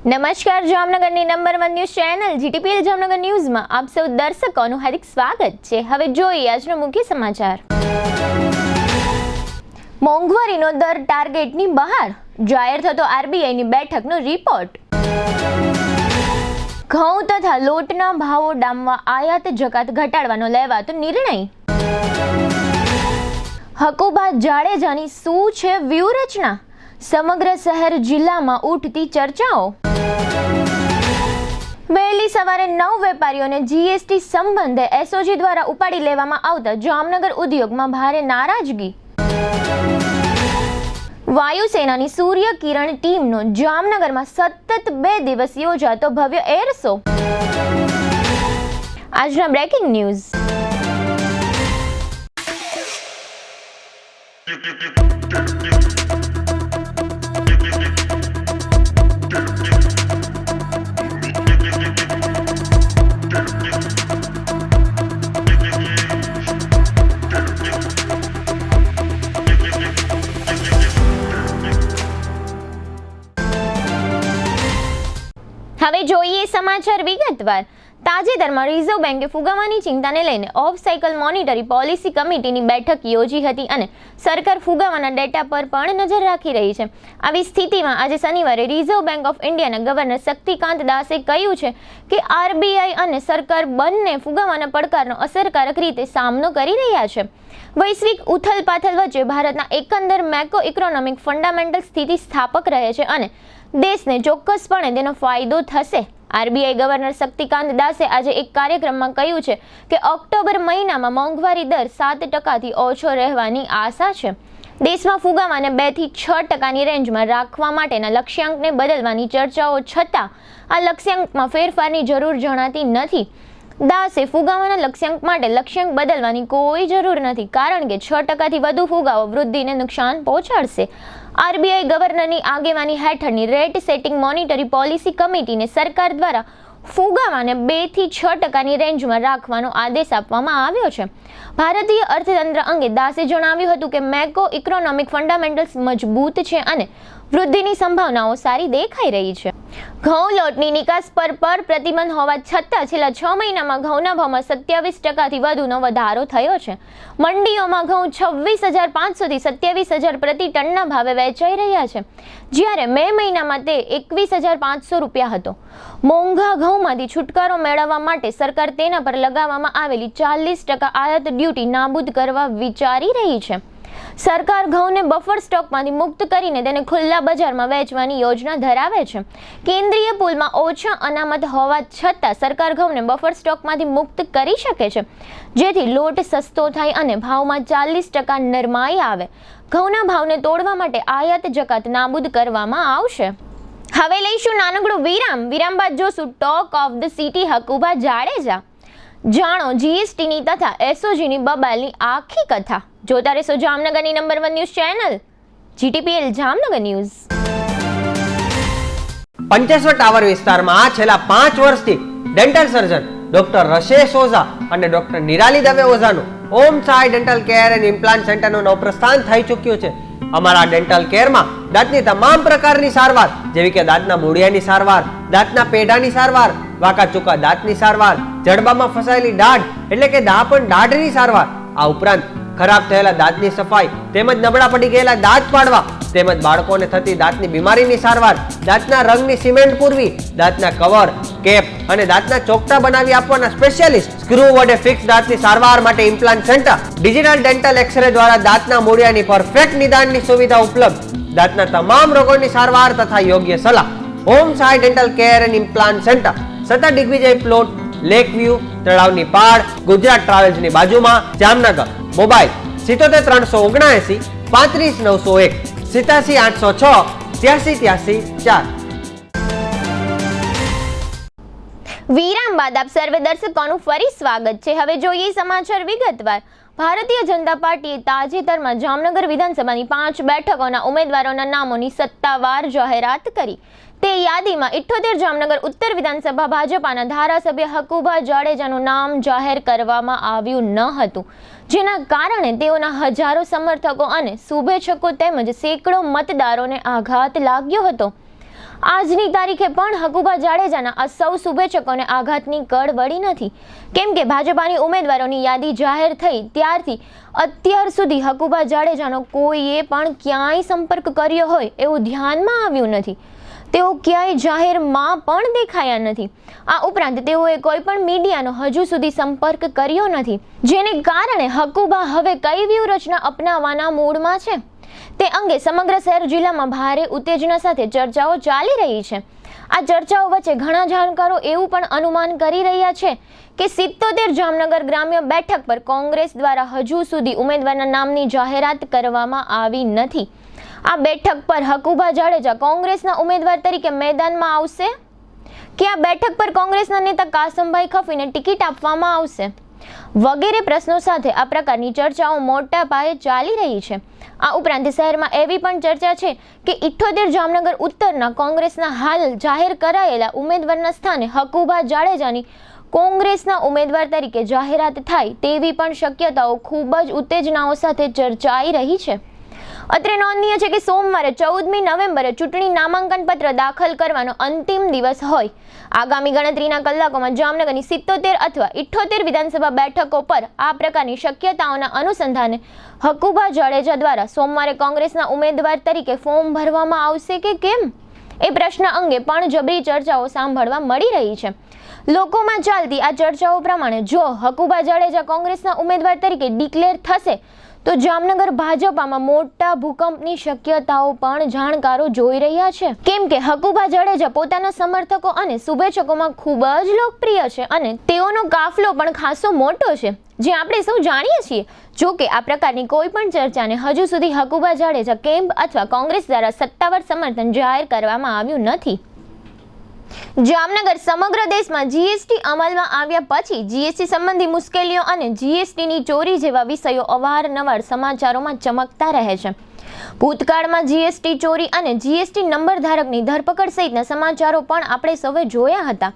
નમસ્કાર, જામનગરની number 1 news channel GTPL Jamnagar ન્યૂઝમાં આપ સૌ દર્શકોનું હાર્દિક સ્વાગત છે। હવે જોઈએ આજનો મુખ્ય સમાચાર। મોંઘવારીનો દર ટાર્ગેટની બહાર, જાહેર થતો આરબીઆઈની બેઠકનો રિપોર્ટ। ઘઉં તથા લોટના ભાવો ડામવા આયાત જકાત ઘટાડવાનો લેવાતો નિર્ણય। હકુબા જાડેજાની શું છે વ્યૂહરચના? સમગ્ર શહેર જિલ્લામાં ઉઠતી ચર્ચાઓ। વહેલી સવારે 9 વેપારીઓને જીએસટી સંબંધે એસઓજી દ્વારા ઉપાડી લેવામાં આવતા જામનગર ઉદ્યોગમાં ભારે નારાજગી। વાયુસેનાની સૂર્ય કિરણ ટીમનો જામનગરમાં સતત 2 દિવસ યોજાતો ભવ્ય એર શો। આજના બ્રેકિંગ ન્યૂઝ। હવે જોઈએ સમાચાર વિગતવાર। તાજેતરમાં રિઝર્વ બેન્કે ફુગાવાની ચિંતાને લઈને ઓફ સાયકલ મોનિટરી પોલિસી કમિટીની બેઠક યોજી હતી અને સરકાર ફુગાવાના ડેટા પર પણ નજર રાખી રહી છે। આવી સ્થિતિમાં આજે શનિવારે રિઝર્વ બેન્ક ઓફ ઇન્ડિયાના ગવર્નર શક્તિકાંત દાસે કહ્યું છે કે આરબીઆઈ અને સરકાર બંને ફુગાવાના પડકારનો અસરકારક રીતે સામનો કરી રહ્યા છે। વૈશ્વિક ઉથલપાથલ વચ્ચે ભારતના એકંદર મેક્રો ઇકોનોમિક ફંડામેન્ટલ સ્થિતિ સ્થાપક રહે છે અને દેશને ચોક્કસપણે તેનો ફાયદો થશે। આરબીઆઈ ગવર્નર શક્તિકાંત દાસે આજે એક કાર્યક્રમમાં કહ્યું છે કે ઓક્ટોબર મહિનામાં મોંઘવારી દર 7% ઓછો રહેવાની આશા છે। દેશમાં ફુગાવાને 2 થી 6% રેન્જમાં રાખવા માટેના લક્ષ્યાંકને બદલવાની ચર્ચાઓ છતાં આ લક્ષ્યાંકમાં ફેરફારની જરૂર જણાતી નથી। દાસે ફુગાવાના લક્ષ્યાંક માટે લક્ષ્યાંક બદલવાની કોઈ જરૂર નથી કારણ કે 6% થી વધુ ફુગાવો વૃદ્ધિને નુકસાન પહોંચાડશે। આરબીઆઈ ગવર્નરની આગેવાની હેઠળની રેટ સેટિંગ મોનિટરી પોલિસી કમિટીને સરકાર દ્વારા ફુગાવાને 2 થી 6% રેન્જમાં રાખવાનો આદેશ આપવામાં આવ્યો છે। ભારતીય અર્થતંત્ર અંગે દાસે જણાવ્યું હતું કે મેક્રો ઇકોનોમિક ફંડામેન્ટલ્સ મજબૂત છે અને વૃદ્ધિની સંભાવનાઓ સારી દેખાઈ રહી છે। ઘઉં લોટની નિકાસ પર પ્રતિબંધ હોવા છતાં છેલ્લા 6 મહિનામાં ઘઉંના ભાવમાં 27% થી વધુનો વધારો થયો છે। મંડીઓમાં ઘઉં 26,500 થી 27,000 પ્રતિ ટનના ભાવે વેચાઈ રહ્યા છે, જ્યારે મે મહિનામાં તે 21,500 રૂપિયા હતો। મોંઘા ઘઉંમાંથી છુટકારો મેળવવા માટે સરકાર તેના પર લગાવવામાં આવેલી 40% આયાત ડ્યુટી નાબૂદ કરવા વિચારી રહી છે। સરકાર ઘઉંને બફર સ્ટોકમાંથી મુક્ત કરીને તેને ખુલ્લા બજારમાં વેચવાની યોજના ધરાવે છે। કેન્દ્રીય પૂલમાં ઓછા અનામત હોવા છતાં સરકાર ઘઉંને બફર સ્ટોકમાંથી મુક્ત કરી શકે છે, જેથી લોટ સસ્તો થાય અને ભાવમાં 40% નરમાઈ આવે। ઘઉંના ભાવને તોડવા માટે આયાત જકાત નાબૂદ કરવામાં આવશે। હવે લઈશું નાનકડું વિરામ બાદ જોશું talk of the city Hakubha Jadeja. જાણો જીએસટીની તથા એસઓજીની બબાલની આખી કથા। જોતા રહેશો જામનગરની number 1 news channel GTPL Jamnagar news. Pancheshwar tower વિસ્તારમાં છેલ્લા 5 વર્ષથી dental surgeon doctor Rashesh Ojha અને ડોક્ટર નિરાલી દવે ઓઝાનું Om Sai dental care and implant સેન્ટરનું નવપ્રસ્થાન થઈ ચૂક્યું છે। અમારા ડેન્ટલ કેરમાં દાંતની તમામ પ્રકારની સારવાર જેવી કે દાંતના મૂળિયાની સારવાર, દાંતના પેઢાની સારવાર, વાંકા ચૂકા દાંતની સારવાર, જડબામાં ફસાયેલી દાઢ એટલે કે દાપણ દાઢની સારવાર, આ ઉપરાંત ખરાબ થયેલા દાંતની સફાઈ તેમજ નબળા પડી ગયેલા દાંત પાડવા તેમજ બાળકોને થતી દાંતની બીમારીની સારવાર, દાંતના રંગની સિમેન્ટ પૂરવી, દાંતના કવર, કેપ અને દાંતના ચોકટા બનાવી આપવાના સ્પેશિયાલિસ્ટ, સ્ક્રૂ વડે ફિક્સ દાંતની સારવાર માટે implant centre, digital dental X ray દ્વારા દાંતના મૂળિયાની પરફેક્ટ નિદાનની સુવિધા ઉપલબ્ધ, દાંતના તમામ રોગોની સારવાર તથા યોગ્ય સલાહ। Om Sai dental care and implant centre, સતા દિગ્વિજય પ્લોટ, લેક વ્યૂ, તળાવની પાડ, ગુજરાત ટ્રાવેલ્સની બાજુમાં, જામનગર। મોબાઈલ 77 379 35 901 87 806 83 4। વિરામ બાદ આપ સર્વે દર્શકોનું ફરી સ્વાગત છે। હવે જોઈએ સમાચાર વિગતવાર। ભારતીય જનતા પાર્ટીએ તાજેતરમાં જામનગર વિધાનસભાની 5 બેઠકોના ઉમેદવારોના નામોની સત્તાવાર જાહેરાત કરી। તે યાદીમાં 78 જામનગર ઉત્તર વિધાનસભા ભાજપાના ધારાસભ્ય હકુબા જાડેજાનું નામ જાહેર કરવામાં આવ્યું ન હતું, જેના કારણે તેઓના હજારો સમર્થકો અને શુભેચ્છકો તેમજ સેંકડો મતદારોને આઘાત લાગ્યો હતો। આજની તારીખે પણ હકુભા જાડેજાના આ સૌ શુભેચ્છકોને આઘાતની કળ વળી નથી, કેમ કે ભાજપાની ઉમેદવારોની યાદી જાહેર થઈ ત્યારથી અત્યાર સુધી હકુભા જાડેજાનો કોઈએ પણ ક્યાંય સંપર્ક કર્યો હોય એવું ધ્યાનમાં આવ્યું નથી. તેઓ ક્યાંય જાહેરમાં પણ દેખાયા નથી. આ ઉપરાંત તેઓએ કોઈ પણ મીડિયાનો હજુ સુધી સંપર્ક કર્યો નથી, જેને કારણે હકુભા હવે કઈ વ્યૂહરચના અપનાવવાના મૂડમાં છે તે અંગે સમગ્ર શહેર જિલ્લામાં ભારે ઉત્તેજના સાથે ચર્ચાઓ ચાલી રહી છે. આ ચર્ચાઓ વચ્ચે ઘણા જાણકારો એવું પણ અનુમાન કરી રહ્યા છે કે 77 જામનગર ગ્રામ્ય બેઠક પર કોંગ્રેસ દ્વારા હજુ સુધી ઉમેદવારના નામની જાહેરાત કરવામાં આવી નથી. આ બેઠક પર હકુભા જાડેજા કોંગ્રેસના ઉમેદવાર તરીકે મેદાનમાં આવશે કે આ બેઠક પર કોંગ્રેસના નેતા કાસમભાઈ ખફીને ટિકિટ આપવામાં આવશે વગેરે પ્રશ્નો સાથે આ પ્રકારની ચર્ચાઓ મોટા પાયે ચાલી રહી છે. આ ઉપરાંત શહેરમાં એવી પણ ચર્ચા છે કે 78 જામનગર ઉત્તરના કોંગ્રેસના હાલ જાહેર કરાયેલા ઉમેદવારના સ્થાને હકુભા જાડેજાની કોંગ્રેસના ઉમેદવાર તરીકે જાહેરાત થાય તેવી પણ શક્યતાઓ ખૂબ જ ઉત્તેજનાઓ સાથે ચર્ચાઈ રહી છે. અત્રે નોંધનીય છે કે સોમવારે 14મી નવેમ્બરે ચૂંટણી નામાંકન પત્ર દાખલ કરવાનો અંતિમ દિવસ હોય. આગામી ગણતરીના કલાકોમાં જામનગરની 77 અથવા 78 વિધાનસભા બેઠકો પર આ પ્રકારની શક્યતાઓના અનુસંધાને હકુભા જાડેજા દ્વારા સોમવારે કોંગ્રેસના ઉમેદવાર તરીકે ફોર્મ ભરવામાં આવશે કે કેમ એ પ્રશ્ન અંગે પણ જબરી ચર્ચાઓ સાંભળવા મળી રહી છે. લોકોમાં ચાલતી આ ચર્ચાઓ પ્રમાણે જો હકુભા જાડેજા કોંગ્રેસના ઉમેદવાર તરીકે ડિક્લેર થશે તો જામનગર ભાજપામાં મોટા ભૂકંપની શક્યતાઓ પણ જાણકારો જોઈ રહ્યા છે, કેમ કે હકુભા જાડેજા પોતાના સમર્થકો અને શુભેચ્છકોમાં ખૂબ જ લોકપ્રિય છે અને તેઓનો કાફલો પણ ખાસો મોટો છે, જે આપણે સૌ જાણીએ છીએ. જો કે આ પ્રકારની કોઈ પણ ચર્ચાને હજુ સુધી હકુભા જાડેજા કેમ્પ અથવા કોંગ્રેસ દ્વારા સત્તાવાર સમર્થન જાહેર કરવામાં આવ્યું નથી. જામનગર સમગ્ર દેશમાં જીએસટી અમલમાં આવ્યા પછી જીએસટી સંબંધી મુશ્કેલીઓ અને જીએસટીની ચોરી જેવા વિષયો અવારનવાર સમાચારોમાં ચમકતા રહે છે. ભૂતકાળમાં જીએસટી ચોરી અને જીએસટી નંબર ધારકની ધરપકડ સહિતના સમાચારો પણ આપણે સૌએ જોયા હતા.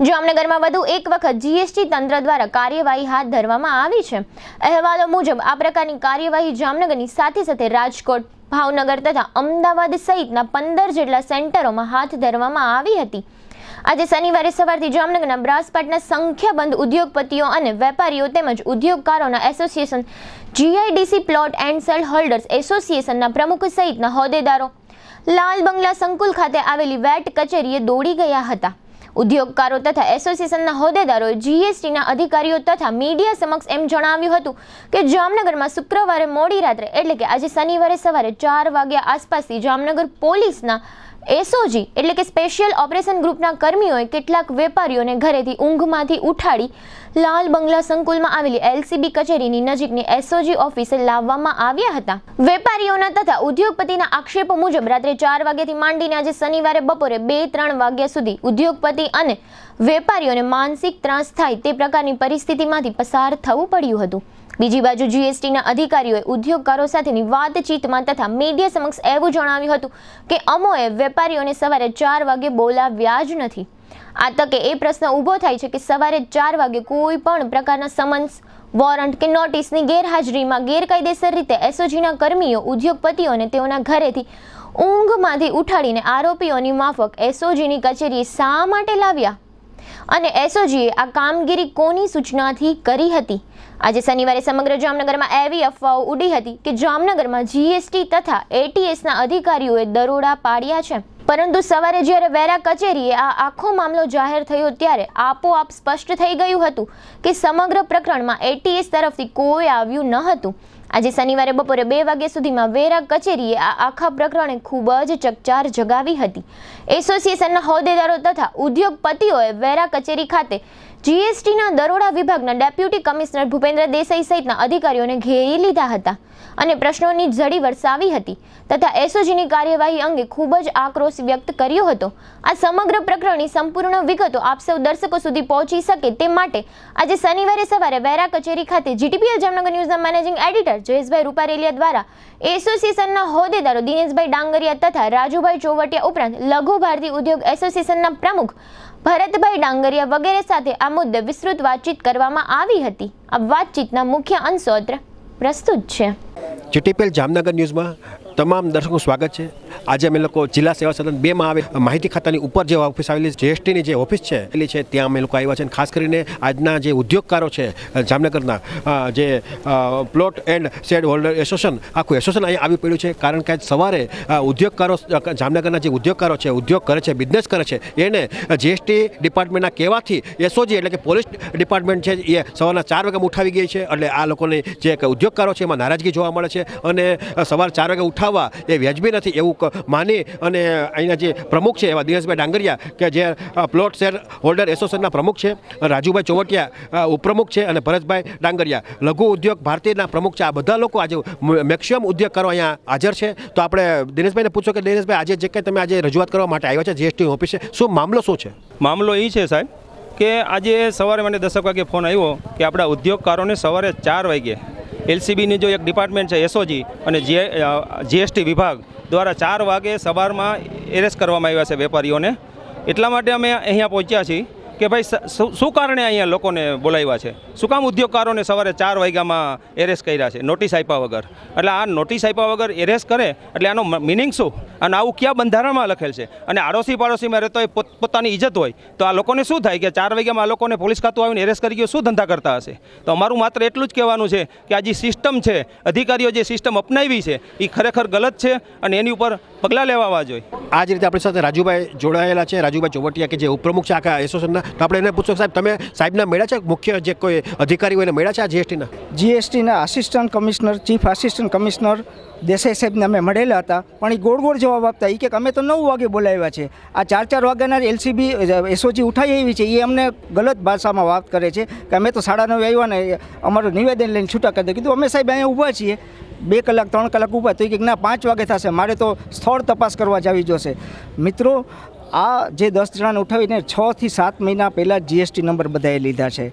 જામનગરમાં વધુ એક વખત જીએસટી તંત્ર દ્વારા કાર્યવાહી હાથ ધરવામાં આવી છે. અહેવાલો મુજબ આ પ્રકારની કાર્યવાહી જામનગરની સાથે સાથે રાજકોટ, ભાવનગર તથા અમદાવાદ સહિતના 15 જેટલા સેન્ટરોમાં હાથ ધરવામાં આવી હતી. આજે શનિવારે સવારથી જામનગરના બ્રાસપાટના સંખ્યાબંધ ઉદ્યોગપતિઓ અને વેપારીઓ તેમજ ઉદ્યોગકારોના association, GIDC plot and sale holders એસોસિએશનના પ્રમુખ સહિતના હોદ્દેદારો લાલ બંગલા સંકુલ ખાતે આવેલી વેટ કચેરીએ દોડી ગયા હતા. ઉદ્યોગકારો તથા એસોસિએશનના હોદ્દેદારોએ જીએસટીના અધિકારીઓ તથા મીડિયા સમક્ષ એમ જણાવ્યું હતું કે જામનગરમાં શુક્રવારે મોડી રાત્રે એટલે કે આજે શનિવારે સવારે 4 વાગ્યા આસપાસથી જામનગર પોલીસના એસઓજી એટલે કે સ્પેશિયલ ઓપરેશન ગ્રુપના કર્મીઓએ કેટલાક વેપારીઓને ઘરેથી ઊંઘમાંથી ઉઠાડી લાલ બંગલા સંકુલમાં આવેલી એલસીબી કચેરીની નજીકની એસઓજી ઓફિસે લાવવામાં આવ્યા હતા. વેપારીઓના તથા ઉદ્યોગપતિના આક્ષેપો મુજબ રાત્રે 4 વાગ્યાથી માંડીને આજે શનિવારે બપોરે 2-3 વાગ્યા સુધી ઉદ્યોગપતિ અને વેપારીઓને માનસિક ત્રાસ થાય તે પ્રકારની પરિસ્થિતિમાંથી પસાર થવું પડ્યું હતું. બીજી બાજુ જીએસટીના અધિકારીઓએ ઉદ્યોગકારો સાથેની વાતચીતમાં તથા મીડિયા સમક્ષ એવું જણાવ્યું હતું કે અમોએ વેપારીઓને સવારે 4 વાગે બોલાવ્યા જ નથી. આ તકે એ પ્રશ્ન ઊભો થાય છે કે સવારે 4 વાગે કોઈ પણ પ્રકારના સમન્સ, વોરંટ કે નોટિસની ગેરહાજરીમાં ગેરકાયદેસર રીતે એસઓજીના કર્મીઓ ઉદ્યોગપતિઓને તેઓના ઘરેથી ઊંઘમાંથી ઉઠાડીને આરોપીઓની માફક એસઓજીની કચેરીએ શા માટે લાવ્યા અને એસઓજીએ આ કામગીરી કોની સૂચનાથી કરી હતી. આજે શનિવારે સમગ્ર જામનગરમાં એવી અફવાઓ ઉડી હતી કે જામનગરમાં જીએસટી તથા એટીએસના અધિકારીઓએ દરોડા પાડ્યા છે, પરંતુ સવારે જ્યારે વેરા કચેરીએ આ આખો મામલો જાહેર થયો ત્યારે આપોઆપ સ્પષ્ટ થઈ ગયું હતું કે સમગ્ર પ્રકરણમાં એટીએસ તરફથી કોઈ આવ્યું ન હતું. આજે શનિવારે બપોરે 2 વાગ્યા સુધીમાં વેરા કચેરીએ આ આખા પ્રકરણે ખૂબ જ ચકચાર જગાવી હતી. એસોસિએશનના હોદ્દેદારો તથા ઉદ્યોગપતિઓએ વેરા કચેરી ખાતે જીએસટીના દરોડા વિભાગના ડેપ્યુટી કમિશનર ભૂપેન્દ્ર દેસાઈ સહિતના અધિકારીઓને ઘેરી લીધા હતા અને પ્રશ્નોની ઝડી વરસાવી હતી તથા એસઓજીની કાર્યવાહી અંગે ખૂબ જ આક્રોશ વ્યક્ત કર્યો હતો. આ સમગ્ર પ્રકરણની સંપૂર્ણ વિગતો આપ સૌ દર્શકો સુધી પહોંચી શકે તે માટે આજે શનિવારે સવારે વેરા કચેરી ખાતે જીટીપીએલ જામનગર ન્યૂઝના મેનેજિંગ એડિટર જયેશભાઈ રૂપારેલિયા દ્વારા એસોસિએશનના હોદ્દેદારો દિનેશભાઈ ડાંગરિયા તથા રાજુભાઈ ચોવટિયા ઉપરાંત લઘુ ભારતીય ઉદ્યોગ એસોસિએશનના પ્રમુખ ભરતભાઈ ડાંગરિયા વગેરે સાથે આ મુદ્દે વિસ્તૃત વાતચીત કરવામાં આવી હતી. આ વાતચીતના મુખ્ય અંશો પ્રસ્તુત છે. જીટીપીએલ જામનગર ન્યૂઝમાં તમામ દર્શકોનું સ્વાગત છે. આજે અમે લોકો જિલ્લા સેવા સદન 2માં આવે માહિતી ખાતાની ઉપર જે ઓફિસ આવેલી જીએસટીની જે ઓફિસ છે એલી છે ત્યાં અમે લોકો આવ્યા છે. અને ખાસ કરીને આજના જે ઉદ્યોગકારો છે જામનગરના જે plot and shade holder association આખું એસોસિએશન અહીંયા આવી પડ્યું છે. કારણ કે આજ સવારે ઉદ્યોગકારો જામનગરના જે ઉદ્યોગકારો છે ઉદ્યોગ કરે છે બિઝનેસ કરે છે એને જીએસટી ડિપાર્ટમેન્ટના કહેવાથી એસઓજી એટલે કે પોલીસ ડિપાર્ટમેન્ટ છે એ સવારના 4 વાગે ઉઠાવી ગઈ છે. એટલે આ લોકોની જે ઉદ્યોગકારો છે એમાં નારાજગી જોવા મળે છે. અને સવાર 4 વાગે ઉઠાવવા એ વ્યાજબી નથી એવું માની અને અહીંના જે પ્રમુખ છે એવા દિનેશભાઈ ડાંગરિયા કે જે પ્લોટ શેર હોલ્ડર એસોસિએશનના પ્રમુખ છે, રાજુભાઈ ચોવટિયા ઉપપ્રમુખ છે અને ભરતભાઈ ડાંગરિયા લઘુ ઉદ્યોગ ભારતીયના પ્રમુખ છે. આ બધા લોકો આજે મેક્સિમમ ઉદ્યોગકારો અહીંયા હાજર છે. તો આપણે દિનેશભાઈને પૂછો કે દિનેશભાઈ આજે જે કંઈ તમે આજે રજૂઆત કરવા માટે આવ્યા છે જીએસટી ઓફિસે, શું મામલો શું છે? મામલો એ છે સાહેબ કે આજે સવારે મને 10 વાગે ફોન આવ્યો કે આપણા ઉદ્યોગકારોને સવારે 4 વાગે એલસીબીની જો એક ડિપાર્ટમેન્ટ છે એસઓજી અને જીએસટી વિભાગ દ્વારા 4 વાગે સવારમાં એરેસ્ટ કરવામાં આવ્યા છે વેપારીઓને. એટલા માટે અમે અહીંયા પહોંચ્યા છીએ કે ભાઈ શું કારણે અહીંયા લોકોને બોલાવ્યા છે, શું કામ ઉદ્યોગકારોને સવારે 4 વાગ્યામાં એરેસ્ટ કર્યા છે નોટિસ આપ્યા વગર. એટલે આ નોટિસ આપ્યા વગર એરેસ્ટ કરે એટલે આનો મિનિંગ શું અને આવું કયા બંધારણમાં લખેલ છે? અને આડોશી પાડોશીમાં રહેતો હોય પોતાની ઇજ્જત હોય તો આ લોકોને શું થાય કે 4 વાગ્યામાં આ લોકોને પોલીસ ખાતું આવીને એરેસ્ટ કરી ગયો, શું ધંધા કરતા હશે? તો અમારું માત્ર એટલું જ કહેવાનું છે કે આ જે સિસ્ટમ છે અધિકારીઓ જે સિસ્ટમ અપનાવી છે એ ખરેખર ગલત છે અને એની ઉપર પગલાં લેવા જોઈએ. આ જ રીતે આપણી સાથે રાજુભાઈ જોડાયેલા છે, રાજુભાઈ ચોવટિયા કે જે ઉપપ્રમુખ છે આખા એસોસિએશનના. તો આપણે એને પૂછો સાહેબ તમે સાહેબના મળ્યા છે, મુખ્ય જે કોઈ અધિકારી હોય એને મળ્યા છે આ જીએસટીના assistant commissioner chief assistant commissioner Desai સાહેબને અમે મળેલા હતા. પણ એ ગોળ જવાબ આપતા એ કે અમે તો 9 વાગે બોલાવ્યા છે, આ 4 વાગ્યાના એલસીબી એસઓજી ઉઠાઈ આવી છે એ અમને ગલત ભાષામાં વાત કરે છે કે અમે તો 9:30 આવ્યા ને અમારું નિવેદન લઈને છૂટા કરી દે. કીધું અમે સાહેબ અહીંયા ઊભા છીએ 2 કલાક 3 કલાક ઊભા તો કે ના 5 વાગે થશે, મારે તો સ્થળ તપાસ કરવા જવી જોશે. મિત્રો આ જે 10 જણાને ઉઠાવીને 6 થી 7 મહિના પહેલાં જીએસટી નંબર બધાએ લીધા છે.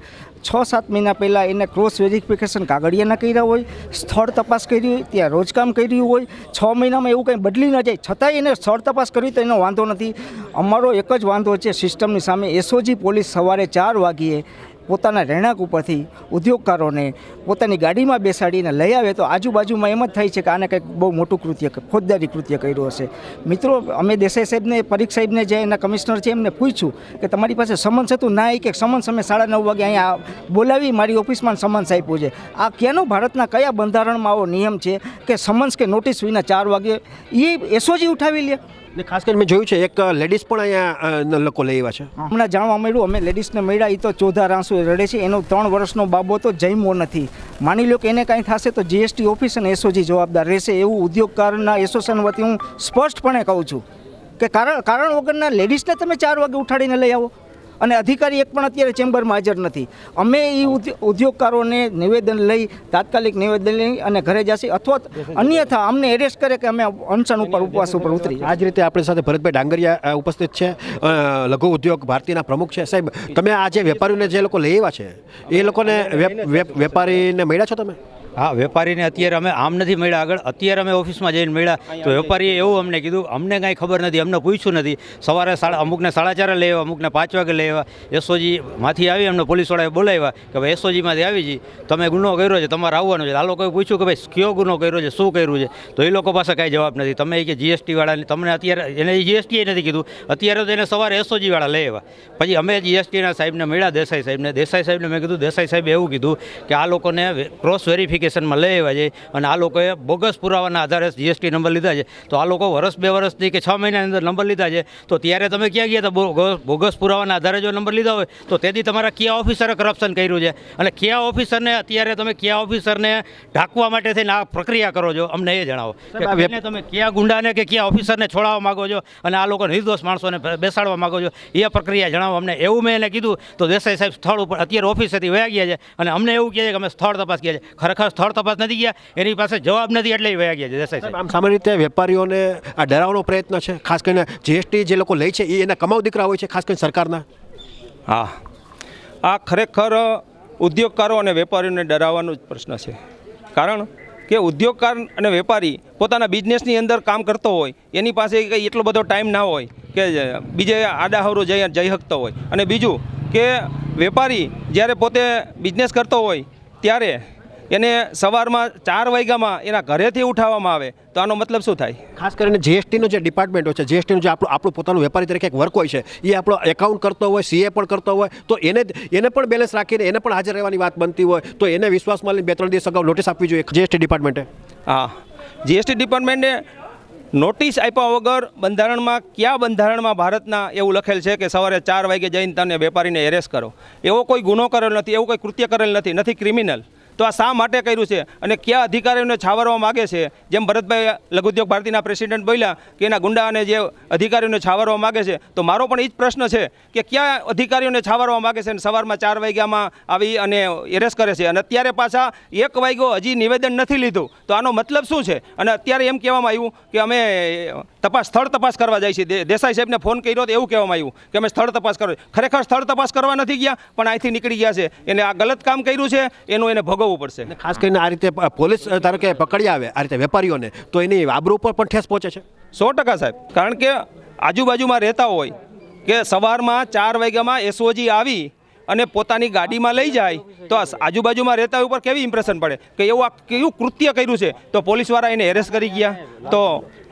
6-7 મહિના પહેલાં એને ક્રોસ વેરિફિકેશન કાગળિયાના કર્યા હોય, સ્થળ તપાસ કરી હોય, ત્યાં રોજકામ કર્યું હોય, 6 મહિનામાં એવું કંઈ બદલી ન જાય છતાંય એને સ્થળ તપાસ કરી તો એનો વાંધો નથી. અમારો એક જ વાંધો છે સિસ્ટમની સામે. એસઓજી પોલીસ સવારે 4 વાગ્યે પોતાના રહેણાંક ઉપરથી ઉદ્યોગકારોને પોતાની ગાડીમાં બેસાડીને લઈ આવે તો આજુબાજુમાં એમ જ થાય છે કે આને કંઈક બહુ મોટું કૃત્ય ફોજદારી કૃત્ય કર્યું હશે. મિત્રો અમે દેસાઈ સાહેબને પરીખ સાહેબને જે એના કમિશનર છે એમને પૂછ્યું કે તમારી પાસે સમન્સ હતું? ના, એ કે સમન્સ અમે 9:30 વાગે અહીંયા બોલાવી મારી ઓફિસમાં સમન્સ આપ્યું છે. આ ક્યાંનો ભારતના કયા બંધારણમાં આવો નિયમ છે કે સમન્સ કે નોટિસ વિના 4 વાગે એ એસઓજી ઉઠાવી લે? ને ખાસ કરીને મેં જોયું છે એક લેડીઝ પણ અહીંયા લોકો લઈ આવ્યા છે. હમણાં જાણવા મળ્યું અમે લેડીઝને મળ્યા એ તો ચોધાર આંસુ રડે છે. એનો 3 વર્ષનો બાબો તો જમ્યો નથી. માની લો કે એને કાંઈ થશે તો જીએસટી ઓફિસ અને એસઓજી જવાબદાર રહેશે એવું ઉદ્યોગકારના એસોસિએશન વતી હું સ્પષ્ટપણે કહું છું કે કારણ વગરના લેડીઝને તમે 4 વાગે ઉઠાડીને લઈ આવો અને અધિકારી એક પણ અત્યારે ચેમ્બરમાં હાજર નથી. અમે એ ઉદ્યોગકારોને નિવેદન લઈ તાત્કાલિક નિવેદન લઈ અને ઘરે જશે અથવા અન્યથા અમને એરેસ્ટ કરે કે અમે અનશન ઉપર ઉપવાસ ઉપર ઉતરી. આ જ રીતે આપણી સાથે ભરતભાઈ ડાંગરિયા ઉપસ્થિત છે, લઘુ ઉદ્યોગ ભારતીયના પ્રમુખ છે. સાહેબ તમે આ જે વેપારીઓને જે લોકો લઈ આવ્યા છે એ લોકોને વેપારીને મળ્યા છો તમે? હા, વેપારીને અત્યારે અમે આમ નથી મળ્યા. આગળ અત્યારે અમે ઓફિસમાં જઈને મળ્યા તો વેપારીએ એવું અમને કીધું અમને કાંઈ ખબર નથી, અમને પૂછ્યું નથી. સવારે અમુકને 4:30 લઈ આવ્યા, અમુકને 5 વાગે લઈ આવ્યા. એસઓજીમાંથી આવી અમને પોલીસવાળાએ બોલાવ્યા કે ભાઈ એસઓજીમાંથી આવી જી તમે ગુનો કર્યો છે, તમારે આવવાનું છે. આ લોકોએ પૂછ્યું કે ભાઈ કયો ગુનો કર્યો છે, શું કર્યું છે? તો એ લોકો પાસે કાંઈ જવાબ નથી. તમે કે જીએસટીવાળાને તમને અત્યારે એને જીએસટીએ નથી કીધું, અત્યારે તો એને સવારે એસઓજીવાળા લઈ આવ્યા. પછી અમે જીએસટીના સાહેબને મળ્યા દેસાઈ સાહેબને મેં કીધું દેસાઈ સાહેબે એવું કીધું કે આ લોકોને ક્રોસ વેરિફિકેશનમાં લઈ આવ્યા છે અને આ લોકોએ બોગસ પુરાવાના આધારે જીએસટી નંબર લીધા છે. તો આ લોકો વર્ષ 2 વર્ષથી કે 6 મહિનાની અંદર નંબર લીધા છે તો ત્યારે તમે ક્યાં ગયા હતા? બોગસ પુરાવાના આધારે જો નંબર લીધા હોય તો તેથી તમારા કયા ઓફિસરે કરપ્શન કર્યું છે અને કયા ઓફિસરને અત્યારે તમે કયા ઓફિસરને ઢાંકવા માટે થઈને આ પ્રક્રિયા કરો છો અમને એ જણાવો. તમે કયા ગુંડાને કે કયા ઓફિસરને છોડાવવા માગો છો અને આ લોકો નિર્દોષ માણસોને બેસાડવા માગો છો એ પ્રક્રિયા જણાવો અમને. એવું મેં એને કીધું તો દેસાઈ સાહેબ સ્થળ ઉપર અત્યારે ઓફિસેથી વયા ગયા છે અને અમને એવું કહે છે કે અમે સ્થળ તપાસ ગયા છે. ખરેખર સ્થળ તપાસ નથી ગયા, એની પાસે જવાબ નથી એટલે એ વયા ગયા છે દેસાઈ સાહેબ. આમ સામાન્ય રીતે વેપારીઓને આ ડરાવવાનો પ્રયત્ન છે, ખાસ કરીને જીએસટી જે લોકો લે છે એ એના કમાવ દીકરા હોય છે, ખાસ કરીને સરકારના. હા, આ ખરેખર ઉદ્યોગકારો અને વેપારીઓને ડરાવવાનો જ પ્રશ્ન છે. કારણ કે ઉદ્યોગકાર અને વેપારી પોતાના બિઝનેસની અંદર કામ કરતો હોય એની પાસે કંઈ એટલો બધો ટાઈમ ના હોય કે બીજે આડાહવરો જઈ શકતો હોય. અને બીજું કે વેપારી જ્યારે પોતે બિઝનેસ કરતો હોય ત્યારે એને સવારમાં 4 વાગ્યામાં એના ઘરેથી ઉઠાવવામાં આવે તો આનો મતલબ શું થાય? ખાસ કરીને જીએસટીનો જે ડિપાર્ટમેન્ટ હોય છે, જીએસટીનું જે આપણું પોતાનું વેપારી તરીકે એક વર્ક હોય છે, એ આપણો એકાઉન્ટ કરતો હોય, સીએ પણ કરતો હોય, તો એને પણ બેલેન્સ રાખીને એને પણ હાજર રહેવાની વાત બનતી હોય, તો એને વિશ્વાસમાં લઈને 2-3 દિવસ અગાઉ નોટિસ આપવી જોઈએ જીએસટી ડિપાર્ટમેન્ટે. હા, જીએસટી ડિપાર્ટમેન્ટે નોટિસ આપ્યા વગર બંધારણમાં કયા બંધારણમાં ભારતના એવું લખેલ છે કે સવારે 4 વાગે જઈને તમે વેપારીને એરેસ્ટ કરો? એવો કોઈ ગુનો કરેલ નથી, એવું કોઈ કૃત્ય કરેલ નથી ક્રિમિનલ. તો આ શા માટે કર્યું છે અને કયા અધિકારીઓને છાવરવા માગે છે? જેમ ભરતભાઈ લઘુદ્યોગ ભારતીના પ્રેસિડેન્ટ બોલ્યા કે એના ગુંડા અને જે અધિકારીઓને છાવરવા માગે છે, તો મારો પણ એ જ પ્રશ્ન છે કે કયા અધિકારીઓને છાવરવા માગે છે અને સવારમાં 4 વાગ્યામાં આવી અને એરેસ્ટ કરે છે, અને અત્યારે પાછા 1 વાગ્યો હજી નિવેદન નથી લીધું, તો આનો મતલબ શું છે? અને અત્યારે એમ કહેવામાં આવ્યું કે અમે સ્થળ તપાસ કરવા જાય છે. દેસાઈ સાહેબને ફોન કર્યો તો એવું કહેવામાં આવ્યું કે અમે સ્થળ તપાસ કરવા. ખરેખર સ્થળ તપાસ કરવા નથી ગયા, પણ અહીંથી નીકળી ગયા છે. એને આ ગલત કામ કર્યું છે, એનું એને ભોગવવું પડશે. ખાસ કરીને આ રીતે પોલીસ ધારો કે પકડી આવે આ રીતે વેપારીઓને, તો એની આબરૂ પર પણ ઠેસ પહોંચે છે. 100% સાહેબ, કારણ કે આજુબાજુમાં રહેતા હોય કે સવારમાં 4 વાગ્યામાં એસઓજી આવી અને પોતાની ગાડીમાં લઈ જાય, તો આજુબાજુમાં રહેતા ઉપર કેવી ઇમ્પ્રેશન પડે કે એવું કેવું કૃત્ય કર્યું છે, તો પોલીસવાળા એને એરેસ્ટ કરી ગયા. તો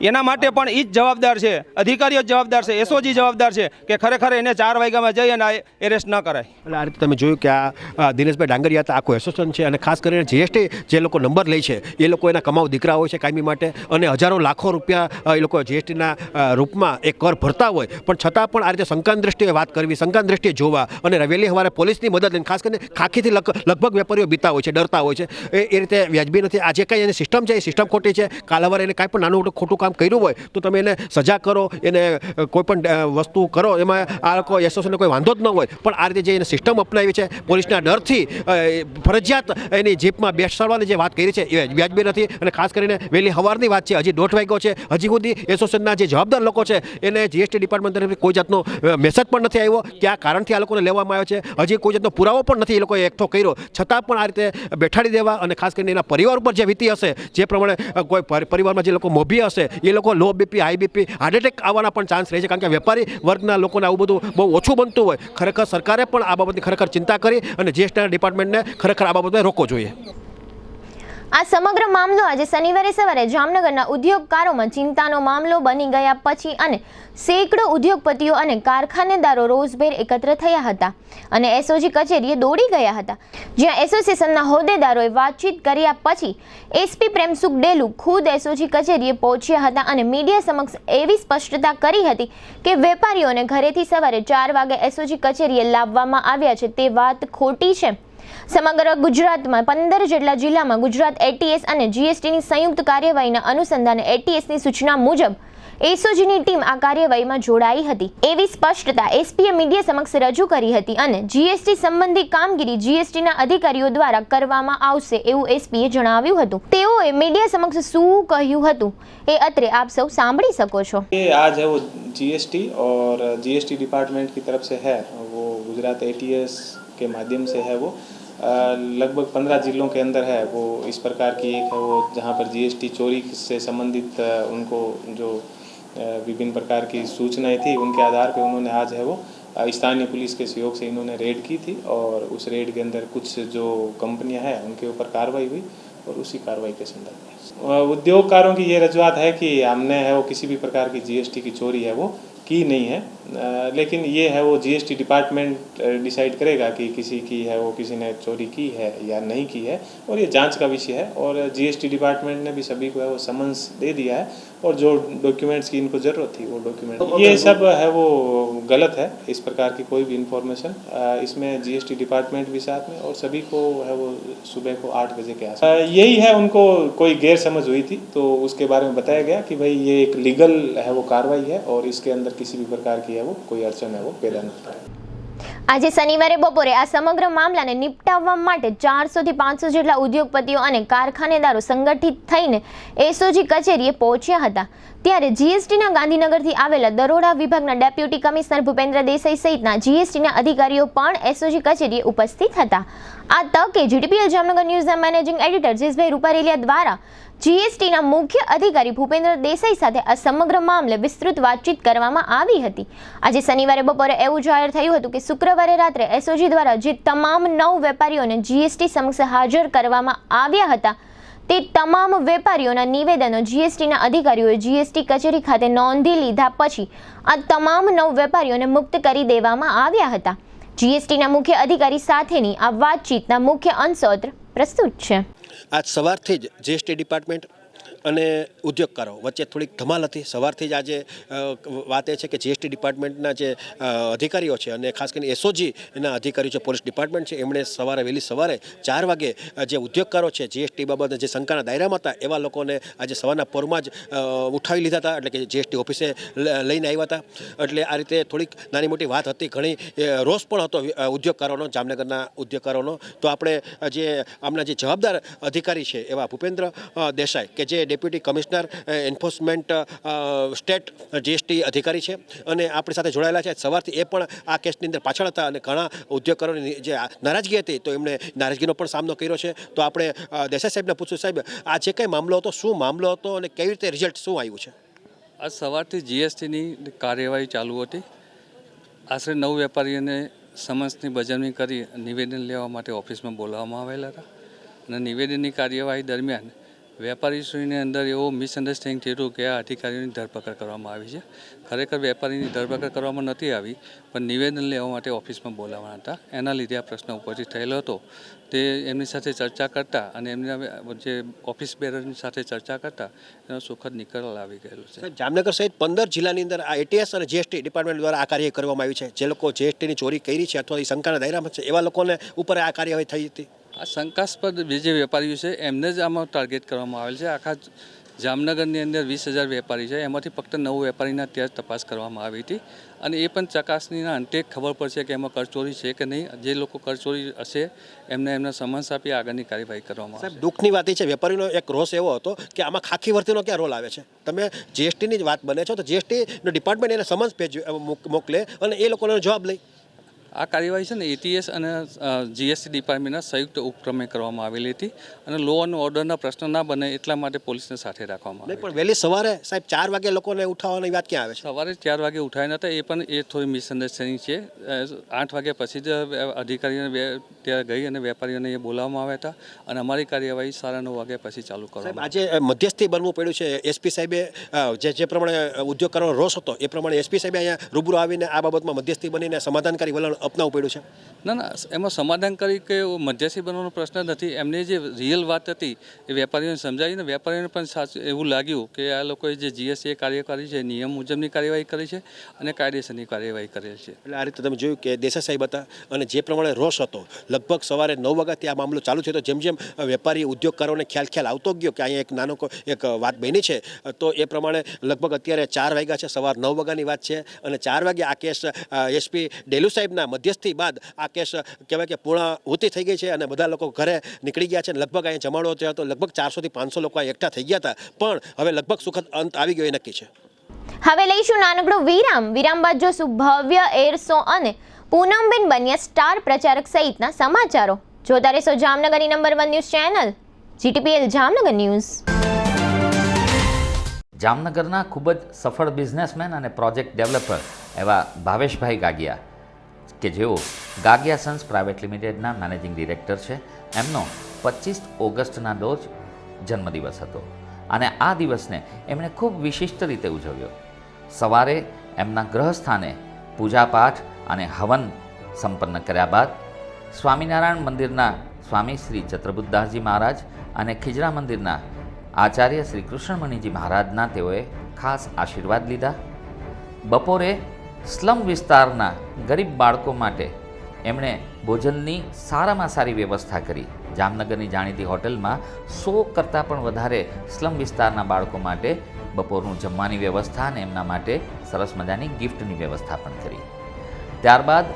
એના માટે પણ એ જ જવાબદાર છે, અધિકારીઓ જ જવાબદાર છે, એસઓજી જવાબદાર છે કે ખરેખર એને 4 વાગ્યામાં જઈ અને એરેસ્ટ ન કરાય. એટલે આ રીતે તમે જોયું કે આ દિનેશભાઈ ડાંગરિયા આખું એસોસિએશન છે, અને ખાસ કરીને જીએસટી જે લોકો નંબર લે છે એ લોકો એના કમાઉ દીકરા હોય છે કાયમી માટે, અને હજારો લાખો રૂપિયા એ લોકો જીએસટીના રૂપમાં એ કર ભરતા હોય, પણ છતાં પણ આ રીતે શંકાની દ્રષ્ટિએ વાત કરવી, શંકાની દ્રષ્ટિએ જોવા, અને વહેલી સવારે પોલીસની મદદ લઈને ખાસ કરીને ખાખીથી લગભગ વેપારીઓ બીતા હોય છે, ડરતા હોય છે, એ રીતે વ્યાજબી નથી. આ જે કાંઈ એની સિસ્ટમ છે એ સિસ્ટમ ખોટી છે. કાલ સવારે એને કાંઈ પણ નાનું ખોટું કામ કર્યું હોય તો તમે એને સજા કરો, એને કોઈ પણ વસ્તુ કરો, એમાં આ લોકો એસોસિએશનને કોઈ વાંધો જ ન હોય, પણ આ રીતે જે એને સિસ્ટમ અપનાવી છે પોલીસના ડરથી ફરજિયાત એની જીપમાં બેસાડવાની જે વાત કરી છે એ વ્યાજબી નથી. અને ખાસ કરીને વહેલી સવારની વાત છે, હજી 1:30 વાગ્યો છે, હજી સુધી એસોસિએશનના જે જવાબદાર લોકો છે એને જીએસટી ડિપાર્ટમેન્ટ તરફથી કોઈ જાતનો મેસેજ પણ નથી આવ્યો કે આ કારણથી આ લોકોને લેવામાં આવ્યો છે. હજી કોઈ જાતનો પુરાવો પણ નથી એ લોકોએ એકઠો કર્યો, છતાં પણ આ રીતે બેઠાડી દેવા, અને ખાસ કરીને એના પરિવાર ઉપર જે વીતી હશે, જે પ્રમાણે કોઈ પરિવારમાં જે લોકો મોભી હશે એ લોકો low BP, high BP, heart attack આવવાના પણ ચાન્સ રહે છે, કારણ કે વેપારી વર્ગના લોકોને આવું બધું બહુ ઓછું બનતું હોય. ખરેખર સરકારે પણ આ બાબતની ખરેખર ચિંતા કરી અને જીએસટી ડિપાર્ટમેન્ટને ખરેખર આ બાબતે રોકવો જોઈએ. આ સમગ્ર મામલો આજે શનિવારે સવારે જામનગરના ઉદ્યોગકારોમાં ચિંતાનો મામલો બની ગયા પછી અને સેંકડો ઉદ્યોગપતિઓ અને કારખાનેદારો રોષભેર એકત્ર થયા હતા અને એસઓજી કચેરીએ દોડી ગયા હતા, જ્યાં એસોસિએશનના હોદ્દેદારોએ વાતચીત કર્યા પછી એસપી પ્રેમસુખ ડેલુ ખુદ એસઓજી કચેરીએ પહોંચ્યા હતા અને મીડિયા સમક્ષ એવી સ્પષ્ટતા કરી હતી કે વેપારીઓને ઘરેથી સવારે 4 વાગે એસઓજી કચેરીએ લાવવામાં આવ્યા છે તે વાત ખોટી છે. સમગ્ર ગુજરાતમાં 15 જેટલા જિલ્લામાં ગુજરાત એટીએસ અને જીએસટીની સંયુક્ત કાર્યવાહીના અનુસંધાને એટીએસની સૂચના મુજબ એસઓજીની ટીમ આ કાર્યવાહીમાં જોડાઈ હતી એવી સ્પષ્ટતા એસપીએ મીડિયા સમક્ષ રજૂ કરી હતી અને જીએસટી સંબંધી કામગીરી જીએસટીના અધિકારીઓ દ્વારા કરવામાં આવશે એવું એસપીએ જણાવ્યું હતું. તેઓએ મીડિયા સમક્ષ શું કહ્યું હતું એ અત્રે આપ સૌ સાંભળી શકો છો. आज है वो जीएसटी और जीएसटी डिपार्टमेंट की तरफ से है वो गुजरात एटीएस के माध्यम से है वो लगभग 15 जिलों के अंदर है वो इस प्रकार की एक है वो जहाँ पर जीएसटी चोरी से संबंधित उनको जो विभिन्न प्रकार की सूचनाएं थी उनके आधार पे उन्होंने आज है वो स्थानीय पुलिस के सहयोग से इन्होंने रेड की थी और उस रेड के अंदर कुछ जो कंपनियां हैं उनके ऊपर कार्रवाई हुई और उसी कार्रवाई के संदर्भ में उद्योगकारों की ये रजूआत है कि हमने है वो किसी भी प्रकार की जीएसटी की चोरी है वो की नहीं है, लेकिन ये है वो जीएसटी डिपार्टमेंट डिसाइड करेगा कि किसी की है वो किसी ने चोरी की है या नहीं की है और ये जांच का विषय है. और जीएसटी डिपार्टमेंट ने भी सभी को है वो समन्स दे दिया है और जो डॉक्यूमेंट्स की इनको ज़रूरत थी वो डॉक्यूमेंट ये सब है वो गलत है. इस प्रकार की कोई भी इंफॉर्मेशन इसमें जीएसटी डिपार्टमेंट भी साथ में और सभी को है वो सुबह को 8 बजे के आसपास यही है उनको कोई गैर समझ हुई थी तो उसके बारे में बताया गया कि भाई ये एक लीगल है वो कार्रवाई है और इसके अंदर किसी भी प्रकार की है वो कोई अड़चन है वो पैदा न થાય. આજે શનિવારે બપોરે આ સમગ્ર મામલાને નિપટાવવા માટે 400 થી 500 જેટલા ઉદ્યોગપતિઓ અને કારખાનેદારો સંગઠિત થઈને એસઓજી કચેરીએ પહોંચ્યા હતા. ત્યારે જીએસટીના ગાંધીનગરથી આવેલા દરોડા વિભાગના ડેપ્યુટી કમિશનર ભૂપેન્દ્ર દેસાઈ સહિતના જીએસટીના અધિકારીઓ પણ એસઓજી કચેરીએ ઉપસ્થિત હતા. આ તકે જીટીપીએલ જામનગર ન્યૂઝના મેનેજિંગ એડિટર જેસભાઈ રૂપારેલિયા દ્વારા જીએસટીના મુખ્ય અધિકારી ભૂપેન્દ્ર દેસાઈ સાથે આ સમગ્ર મામલે વિસ્તૃત વાતચીત કરવામાં આવી હતી. આજે શનિવારે બપોરે એવું જાહેર થયું હતું કે શુક્રવારે રાત્રે એસઓજી દ્વારા જે તમામ 9 વેપારીઓને જીએસટી સમક્ષ હાજર કરવામાં આવ્યા હતા તે તમામ વેપારીઓના નિવેદનો જીએસટીના અધિકારીઓએ જીએસટી કચેરી ખાતે નોંધી લીધા પછી આ તમામ 9 વેપારીઓને મુક્ત કરી દેવામાં આવ્યા હતા. જીએસટીના મુખ્ય અધિકારી સાથેની આ વાતચીતના મુખ્ય અંશોત્ર પ્રસ્તુત છે. આજ સવારથી જ જીએસટી ડિપાર્ટમેન્ટ અને ઉદ્યોગકારો વચ્ચે થોડીક ધમાલ હતી. સવારથી જ આજે વાત એ છે કે જીએસટી ડિપાર્ટમેન્ટના જે અધિકારીઓ છે અને ખાસ કરીને એસઓજીના અધિકારીઓ છે, પોલીસ ડિપાર્ટમેન્ટ છે, એમણે વહેલી સવારે 4 વાગે જે ઉદ્યોગકારો છે જીએસટી બાબતે જે શંકાના દાયરામાં હતા એવા લોકોને આજે સવારના પોરમાં જ ઉઠાવી લીધા હતા, એટલે કે જીએસટી ઓફિસે લઈને આવ્યા હતા. એટલે આ રીતે થોડીક નાની મોટી વાત હતી. ઘણી રોષ પણ હતો ઉદ્યોગકારોનો, જામનગરના ઉદ્યોગકારોનો. તો આપણે જે આમના જે જવાબદાર અધિકારી છે એવા ભૂપેન્દ્ર દેસાઈ કે જે deputy commissioner enforcement state GST અધિકારી છે અને આપણી સાથે જોડાયેલા છે. સવારથી એ પણ આ કેસની અંદર પાછળ હતા અને ઘણા ઉદ્યોગકારોની જે નારાજગી હતી તો એમણે નારાજગીનો પણ સામનો કર્યો છે. તો આપણે દેસાઈ સાહેબને પૂછ્યું, સાહેબ આ જે કંઈ મામલો હતો, શું મામલો હતો અને કેવી રીતે રિઝલ્ટ શું આવ્યું છે? આજ સવારથી જીએસટીની કાર્યવાહી ચાલુ હતી. આશરે 9 વેપારીઓને સમન્સની બજાવણી કરી નિવેદન લેવા માટે ઓફિસમાં બોલાવવામાં આવેલા હતા અને નિવેદનની કાર્યવાહી દરમિયાન વેપારીશ્રીની અંદર એવો મિસઅન્ડરસ્ટેન્ડિંગ થયું હતું કે આ અધિકારીઓની ધરપકડ કરવામાં આવી છે. ખરેખર વેપારીની ધરપકડ કરવામાં નથી આવી, પણ નિવેદન લેવા માટે ઓફિસમાં બોલાવવાના હતા. એના લીધે આ પ્રશ્ન ઉપસ્થિત થયેલો હતો. તે એમની સાથે ચર્ચા કરતા અને એમના જે ઓફિસ બેરરની સાથે ચર્ચા કરતા એનો સુખદ નિકાલ આવી ગયેલો છે. જામનગર સહિત 15 જિલ્લાની અંદર આ એટીએસ અને જીએસટી ડિપાર્ટમેન્ટ દ્વારા આ કાર્ય કરવામાં આવ્યું છે. જે લોકો જીએસટીની ચોરી કરી છે અથવા શંકાના દાયરામાં છે એવા લોકોને ઉપર આ કાર્યવાહી થઈ હતી. આ શંકાસ્પદ જે વેપારીઓ છે એમને જ આમાં ટાર્ગેટ કરવામાં આવેલ છે. આખા જામનગરની અંદર 20,000 વેપારી છે, એમાંથી ફક્ત 9 વેપારીના ત્યાં તપાસ કરવામાં આવી હતી અને એ પણ ચકાસણીના અંતે ખબર પડશે કે એમાં કરચોરી છે કે નહીં. જે લોકો કરચોરી હશે એમને એમના સમન્સ આપી આગળની કાર્યવાહી કરવામાં આવશે. દુઃખની વાત એ છે, વેપારીનો એક રોષ એવો હતો કે આમાં ખાખી વર્તીનો ક્યાં રોલ આવે છે? તમે જીએસટીની જ વાત બને છો તો જીએસટીનો ડિપાર્ટમેન્ટ એને સમન્સ ભેજ મોકલે અને એ લોકોનો જવાબ લઈ. આ કાર્યવાહી છે ને એટીએસ અને જીએસટી ડિપાર્ટમેન્ટના સંયુક્ત ઉપક્રમે કરવામાં આવેલી હતી અને લો અને ઓર્ડરના પ્રશ્ન ના બને એટલા માટે પોલીસને સાથે રાખવામાં આવે. પણ વહેલી સવારે સાહેબ 4 વાગે લોકોને ઉઠાવવાની વાત ક્યાં આવે છે? સવારે 4 વાગે ઉઠાવ્યા નહોતા, એ પણ એ થોડી મિસઅન્ડરસ્ટેન્ડિંગ છે. 8 વાગ્યા પછી જ અધિકારીઓને ત્યાં ગઈ અને વેપારીઓને એ બોલાવવામાં આવ્યા હતા અને અમારી કાર્યવાહી 9:30 વાગ્યા પછી ચાલુ કરવામાં. આજે મધ્યસ્થી બનવું પડ્યું છે. એસપી સાહેબે જે પ્રમાણે ઉદ્યોગકારોનો રોષ હતો એ પ્રમાણે એસપી સાહેબે અહીંયા રૂબરૂ આવીને આ બાબતમાં મધ્યસ્થી બનીને સમાધાનકારી વલણ અપનાવવું પડ્યું છે. ના, એમાં સમાધાન કરી કે મધ્યસ્થી બનવાનો પ્રશ્ન નથી. એમને જે રિયલ વાત હતી એ વેપારીઓને સમજાવીને વેપારીઓને પણ એવું લાગ્યું કે આ લોકોએ જે જીએસટી કાર્ય કરી છે નિયમ મુજબની કાર્યવાહી કરી છે અને કાયદેસરની કાર્યવાહી કરેલ છે. એટલે આ રીતે તમે જોયું કે દેસાઈ સાહેબ હતા અને જે પ્રમાણે રોષ હતો, લગભગ સવારે 9 વાગ્યાથી આ મામલો ચાલુ થયો. જેમ જેમ વેપારી ઉદ્યોગકારોને ખ્યાલ આવતો ગયો કે અહીંયા એક નાનો એક વાત બની છે તો એ પ્રમાણે લગભગ અત્યારે 4 વાગ્યા છે, સવાર 9 વાગ્યાની વાત છે અને 4 વાગે આ કેસ એસપી ડેલુ સાહેબના મધ્યસ્થી બાદ આ કેસ કહેવાય કે પૂર્ણાહુતિ થઈ ગઈ છે અને બધા લોકો ઘરે નીકળી ગયા છે. લગભગ અહીંયા જમાડો થયો હતો, લગભગ 400 થી 500 લોકો એકઠા થઈ ગયા હતા, પણ હવે લગભગ સુખદ અંત આવી ગયો એ નક્કી છે. હવે લઈશું નાનકડો વિરામ બાદ જોશું ભવ્ય એર શો અને પૂનમબેન બન્યા સ્ટાર પ્રચારક સહિતના સમાચારો. જોતા રહેશો જામનગરની number 1 news channel GTPL Jamnagar news. જામનગરના ખૂબ જ સફળ બિઝનેસમેન અને પ્રોજેક્ટ ડેવલપર એવા ભાવેશભાઈ ગાગિયા કે જેઓ ગાગિયા સન્સ પ્રાઇવેટ લિમિટેડના મેનેજિંગ ડિરેક્ટર છે, એમનો 25 ઓગસ્ટના રોજ જન્મદિવસ હતો અને આ દિવસને એમણે ખૂબ વિશિષ્ટ રીતે ઉજવ્યો. સવારે એમના ગ્રહસ્થાને પૂજાપાઠ અને હવન સંપન્ન કર્યા બાદ સ્વામિનારાયણ મંદિરના સ્વામી શ્રી ચત્રબુદ્ધદાસજી મહારાજ અને ખીજરા મંદિરના આચાર્ય શ્રી કૃષ્ણમણીજી મહારાજના તેઓએ ખાસ આશીર્વાદ લીધા. બપોરે સ્લમ વિસ્તારના ગરીબ બાળકો માટે એમણે ભોજનની સારામાં સારી વ્યવસ્થા કરી. જામનગરની જાણીતી હોટલમાં 100 કરતાં પણ વધારે સ્લમ વિસ્તારના બાળકો માટે બપોરનું જમવાની વ્યવસ્થા અને એમના માટે સરસ મજાની ગિફ્ટની વ્યવસ્થા પણ કરી. ત્યારબાદ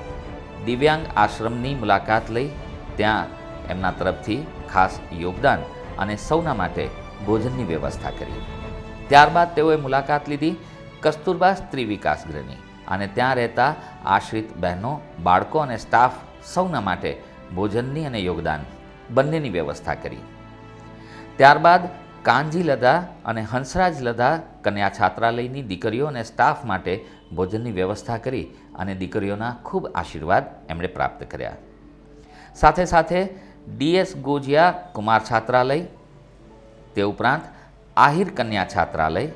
દિવ્યાંગ આશ્રમની મુલાકાત લઈ ત્યાં એમના તરફથી ખાસ યોગદાન અને સૌના માટે ભોજનની વ્યવસ્થા કરી. ત્યારબાદ તેઓએ મુલાકાત લીધી કસ્તુરબા સ્ત્રી વિકાસ ગૃહની અને ત્યાં રહેતા આશ્રિત બહેનો, બાળકો અને સ્ટાફ સૌના માટે ભોજનની અને યોગદાન બંનેની વ્યવસ્થા કરી. ત્યારબાદ કાનજી લધા અને હંસરાજ લધા કન્યા છાત્રાલયની દીકરીઓ અને સ્ટાફ માટે ભોજનની વ્યવસ્થા કરી અને દીકરીઓના ખૂબ આશીર્વાદ એમણે પ્રાપ્ત કર્યા. સાથે સાથે DS ગોજિયા કુમાર છાત્રાલય, તે ઉપરાંત આહિર કન્યા છાત્રાલય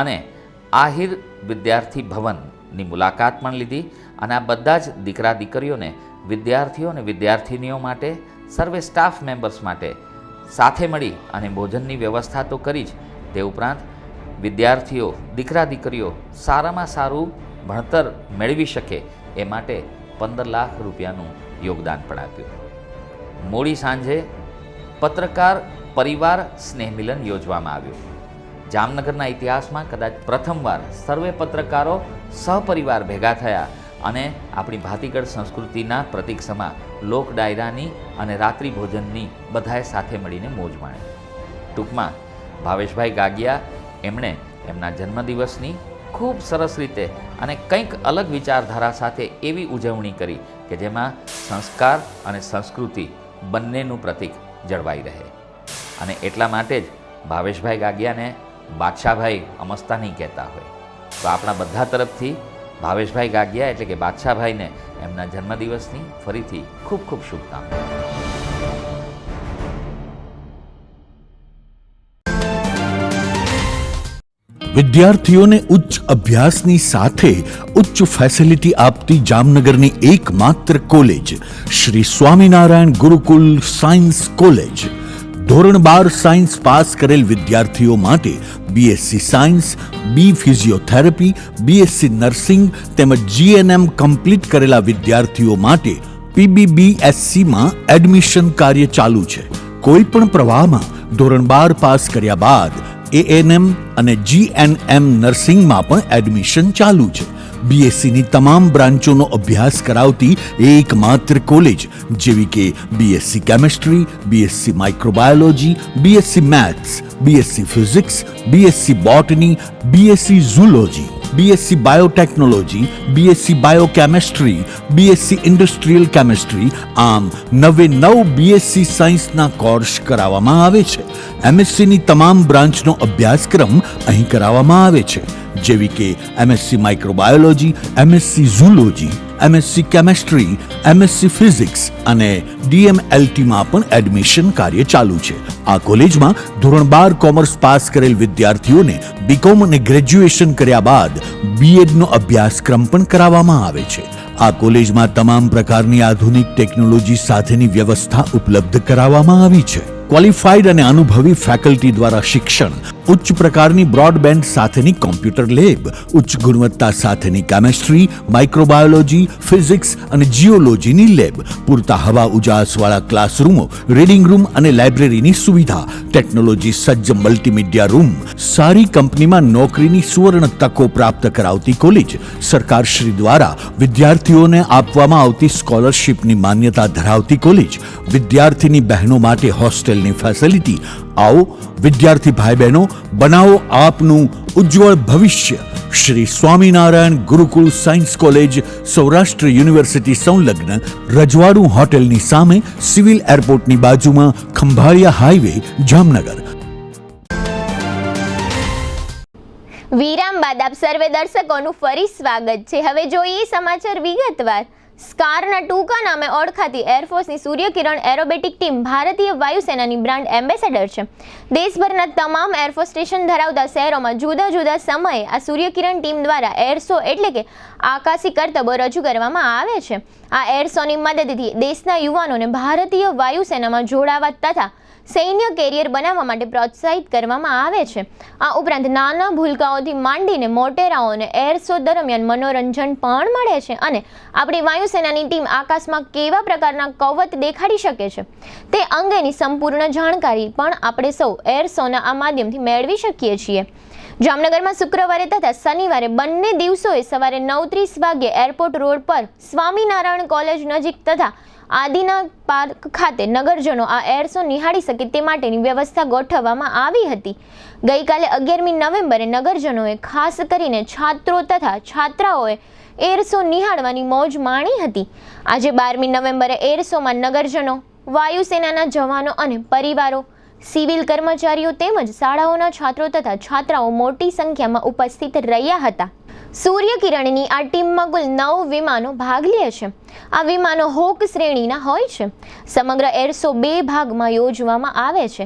અને આહિર વિદ્યાર્થી ભવનની મુલાકાત પણ લીધી અને આ બધા જ દીકરા દીકરીઓને, વિદ્યાર્થીઓ અને વિદ્યાર્થિનીઓ માટે, સર્વે સ્ટાફ મેમ્બર્સ માટે સાથે મળી અને ભોજનની વ્યવસ્થા તો કરી જ, તે ઉપરાંત વિદ્યાર્થીઓ, દીકરા દીકરીઓ સારામાં સારું ભણતર મેળવી શકે એ માટે 15 લાખ રૂપિયાનું યોગદાન પણ આપ્યું. મોડી સાંજે પત્રકાર પરિવાર સ્નેહ મિલન યોજવામાં આવ્યું. જામનગરના ઇતિહાસમાં કદાચ પ્રથમવાર સર્વે પત્રકારો સહપરિવાર ભેગા થયા અને આપણી ભાતીગળ સંસ્કૃતિના પ્રતીક સમા લોક ડાયરાની અને રાત્રિ ભોજનની બધાએ સાથે મળીને મોજ માણી. ટૂંકમાં ભાવેશભાઈ ગાગિયા એમણે એમના જન્મદિવસની ખૂબ સરસ રીતે અને કંઈક અલગ વિચારધારા સાથે એવી ઉજવણી કરી કે જેમાં સંસ્કાર અને સંસ્કૃતિ બંનેનું પ્રતીક જળવાઈ રહે. અને એટલા માટે જ ભાવેશભાઈ ગાગિયાને બાદશાહભાઈ અમસ્તા નહીં કહેતા હોય. તો આપણા બધા તરફથી ભાવેશભાઈ ગાગિયા એટલે કે બાદશાહભાઈને એમના જન્મદિવસની ફરીથી ખૂબ ખૂબ શુભકામનાઓ. વિદ્યાર્થીઓને ઉચ્ચ અભ્યાસની સાથે ઉચ્ચ ફેસિલિટી આપતી જામનગરની એકમાત્ર college Shri Swaminarayan Gurukul science college. ધોરણ 12 સાયન્સ પાસ કરેલ વિદ્યાર્થીઓ માટે BSc સાયન્સ, બી ફિઝિયોથેરાપી, BSc નર્સિંગ તેમજ GNM કમ્પ્લીટ કરેલા વિદ્યાર્થીઓ માટે PBBSCમાં એડમિશન કાર્ય ચાલુ છે. કોઈ પણ પ્રવાહમાં ધોરણ 12 પાસ કર્યા બાદ ANM અને GNM નર્સિંગમાં પણ એડમિશન ચાલુ છે. BScની તમામ બ્રાન્ચોનો અભ્યાસ કરાવતી એકમાત્ર કોલેજ જેવી કે BSc chemistry, BSc microbiology, BSc maths, BSc physics, BSc બોટની, BSc zoology, BSc biotechnology, BSc બાયોકેમેસ્ટ્રી, BSc industrial chemistry, આમ 9 BSc સાયન્સના કોર્સ કરાવવામાં આવે છે. MScની તમામ બ્રાન્ચનો અભ્યાસક્રમ અહીં કરાવવામાં આવે છે જેવી કે MSc microbiology, MSc zoology, MSc chemistry, MSc physics અને DMLTમાં પણ એડમિશન કાર્ય ચાલુ છે. આ કોલેજમાં ધોરણ 12 કોમર્સ પાસ કરેલ વિદ્યાર્થીઓને BCom અને ગ્રેજ્યુએશન કર્યા બાદ BEdનો અભ્યાસક્રમ પણ કરાવવામાં આવે છે. આ કોલેજમાં તમામ પ્રકારની આધુનિક ટેકનોલોજી સાથેની વ્યવસ્થા ઉપલબ્ધ કરાવવામાં આવી છે. ક્વોલિફાઈડ અને અનુભવી ફેકલ્ટી દ્વારા શિક્ષણ, ઉચ્ચ પ્રકારની બ્રોડબેન્ડ સાથેની કોમ્પ્યુટર લેબ, ઉચ્ચ ગુણવત્તા સાથેની કેમેસ્ટ્રી, માઇક્રોબાયોલોજી, ફિઝિક્સ અને જીઓલોજીની લેબ, પૂરતા હવા ઉજાસવાળા ક્લાસરૂમો, રીડિંગ રૂમ અને લાઇબ્રેરીની સુવિધા, ટેકનોલોજી સજ્જ મલ્ટીમીડિયા રૂમ, સારી કંપનીમાં નોકરીની સુવર્ણ તકો પ્રાપ્ત કરાવતી કોલેજ, સરકારશ્રી દ્વારા વિદ્યાર્થીઓને આપવામાં આવતી સ્કોલરશિપની માન્યતા ધરાવતી કોલેજ, વિદ્યાર્થીની બહેનો માટે હોસ્ટેલની ફેસિલિટી. આવો વિદ્યાર્થી ભાઈ બહેનો, બનાવો આપનું ઉજ્જવળ ભવિષ્ય. Shri Swaminarayan Gurukul science college, Saurashtra university સંલગ્ન, રજવાડું હોટેલની સામે, સિવિલ એરપોર્ટની બાજુમાં, ખંભાળિયા હાઈવે, જામનગર. વિરામ બાદ આપ સર્વે દર્શકોનું ફરી સ્વાગત છે. હવે જોઈએ સમાચાર વિગતવાર. સ્કારના ટૂંકા નામે ઓળખાતી એરફોર્સની સૂર્યકિરણ એરોબેટિક ટીમ ભારતીય વાયુસેનાની બ્રાન્ડ એમ્બેસેડર છે. દેશભરના તમામ એરફોર્સ સ્ટેશન ધરાવતા શહેરોમાં જુદા જુદા સમયે આ સૂર્યકિરણ ટીમ દ્વારા એર શો એટલે કે આકાશી કરતબો રજૂ કરવામાં આવે છે. આ એર શોની મદદથી દેશના યુવાનોને ભારતીય વાયુસેનામાં જોડાવા તથા સૈન્ય કેરિયર બનાવવા માટે પ્રોત્સાહિત કરવામાં આવે છે. આ ઉપરાંત નાના ભૂલકાઓથી માંડીને મોટેરાઓને એર શો દરમિયાન મનોરંજન પણ મળે છે અને આપણી વાયુસેનાની ટીમ આકાશમાં કેવા પ્રકારના કવચ દેખાડી શકે છે તે અંગેની સંપૂર્ણ જાણકારી પણ આપણે સૌ એર શોના આ માધ્યમથી મેળવી શકીએ છીએ. જામનગરમાં શુક્રવારે તથા શનિવારે બંને દિવસોએ સવારે 9:30 વાગ્યે એરપોર્ટ રોડ પર સ્વામિનારાયણ કોલેજ નજીક તથા આદિના પાર્ક ખાતે નગરજનો આ એર શો નિહાળી શકે તે માટેની વ્યવસ્થા ગોઠવવામાં આવી હતી. ગઈકાલે 11મી નવેમ્બરે નગરજનોએ ખાસ કરીને છાત્રો તથા છાત્રાઓએ એર શો નિહાળવાની મોજ માણી હતી. આજે 12મી નવેમ્બરે એર શોમાં નગરજનો, વાયુસેનાના જવાનો અને પરિવારો, સિવિલ કર્મચારીઓ તેમજ શાળાઓના છાત્રો તથા છાત્રાઓ મોટી સંખ્યામાં ઉપસ્થિત રહ્યા હતા. સૂર્યકિરણની આ ટીમમાં કુલ 9 વિમાનો ભાગ લે છે. આ વિમાનો હોક શ્રેણીના હોય છે. સમગ્ર એર શો 2 ભાગમાં યોજવામાં આવે છે.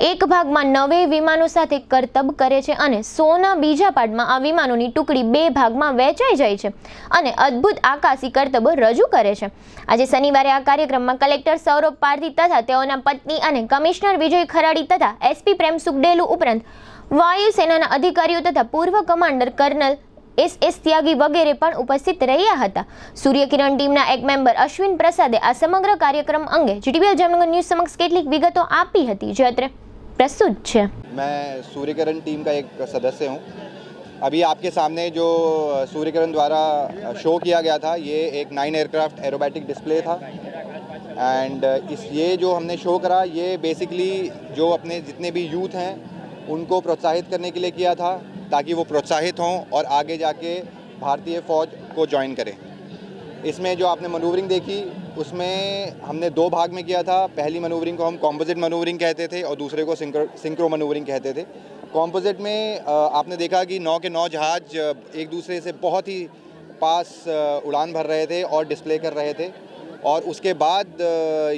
એક ભાગમાં 9 વિમાનો સાથે કરતબ કરે છે અને શોના બીજા પાર્ટમાં આ વિમાનોની ટુકડી 2 ભાગમાં વહેંચાઈ જાય છે અને અદ્ભુત આકાશી કરતબો રજૂ કરે છે. આજે શનિવારે આ કાર્યક્રમમાં કલેક્ટર સૌરભ પારધી તથા તેઓના પત્ની અને કમિશનર વિજય ખરાડી તથા એસપી પ્રેમ સુખડેલુ ઉપરાંત વાયુસેનાના અધિકારીઓ તથા પૂર્વ કમાન્ડર કર્નલ SS ત્યાગી વગેરે પણ ઉપસ્થિત રહ્યા હતા. સૂર્યકિરણ ટીમના એક મેમ્બર અશ્વિન પ્રસાદે આ સમગ્ર કાર્યક્રમ અંગે GTPL જામનગર ન્યૂઝ સમક્ષ કેટલીક વિગતો આપી હતી, જે અત્રે प्रस्तुत है. मैं सूर्यकिरण टीम का एक सदस्य हूँ. अभी आपके सामने जो सूर्यकिरण द्वारा शो किया गया था, ये एक 9 एयरक्राफ्ट एरोबैटिक डिस्प्ले था. एंड ये जो हमने शो करा, ये बेसिकली जो अपने जितने भी यूथ हैं उनको प्रोत्साहित करने के लिए किया था, ताकि वो प्रोत्साहित हों और आगे जाके भारतीय फ़ौज को ज्वाइन करें. इसमें जो आपने मनूवरिंग देखी, उसमें हमने 2 भाग में किया था. पहली मनूवरिंग को हम कॉम्पोजिट मनूवरिंग कहते थे और दूसरे को सिंक्रो मनूवरिंग कहते थे. कॉम्पोजिट में आपने देखा कि 9 के 9 जहाज एक दूसरे से बहुत ही पास उड़ान भर रहे थे और डिस्प्ले कर रहे थे. और उसके बाद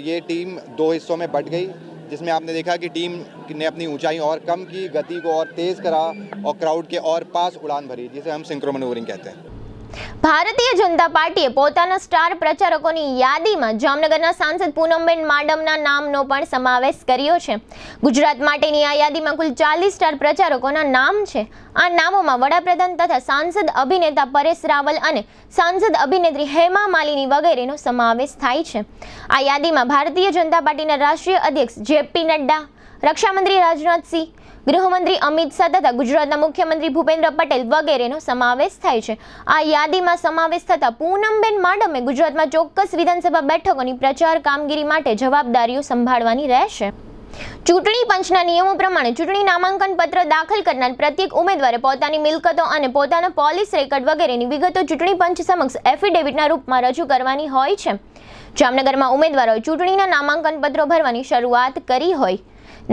ये टीम 2 हिस्सों में बट गई, जिसमें आपने देखा कि टीम ने अपनी ऊंचाई और कम की, गति को और तेज़ करा और क्राउड के और पास उड़ान भरी, जिसे हम सिंक्रो मनूवरिंग कहते हैं. ભારતીય જનતા પાર્ટીએ પોતાના સ્ટાર પ્રચારકોની યાદીમાં જામનગરના સાંસદ પૂનમબેન માડમના નામનો પણ સમાવેશ કર્યો છે. ગુજરાત માટેની આ યાદીમાં કુલ 40 સ્ટાર પ્રચારકોના નામ છે. આ નામોમાં વડાપ્રધાન તથા સાંસદ અભિનેતા પરેશ રાવલ અને સાંસદ અભિનેત્રી હેમા માલિની વગેરેનો સમાવેશ થાય છે. આ યાદીમાં ભારતીય જનતા પાર્ટીના રાષ્ટ્રીય અધ્યક્ષ JP નડ્ડા, રક્ષામંત્રી રાજનાથસિંહ, ગૃહમંત્રી અમિત શાહ તથા ગુજરાતના મુખ્યમંત્રી ભૂપેન્દ્ર પટેલ વગેરેનો સમાવેશ થાય છે. આ યાદીમાં સમાવેશ થતા પૂનમબેન માડમે ગુજરાતમાં ચોક્કસ વિધાનસભા બેઠકોની પ્રચાર કામગીરી માટે જવાબદારીઓ સંભાળવાની રહેશે. ચૂંટણી પંચના નિયમો પ્રમાણે ચૂંટણી નામાંકન પત્ર દાખલ કરનાર પ્રત્યેક ઉમેદવારે પોતાની મિલકતો અને પોતાના પોલીસ રેકર્ડ વગેરેની વિગતો ચૂંટણી પંચ સમક્ષ એફિડેવિટના રૂપમાં રજૂ કરવાની હોય છે. જામનગરમાં ઉમેદવારોએ ચૂંટણીના નામાંકન પત્રો ભરવાની શરૂઆત કરી હોય.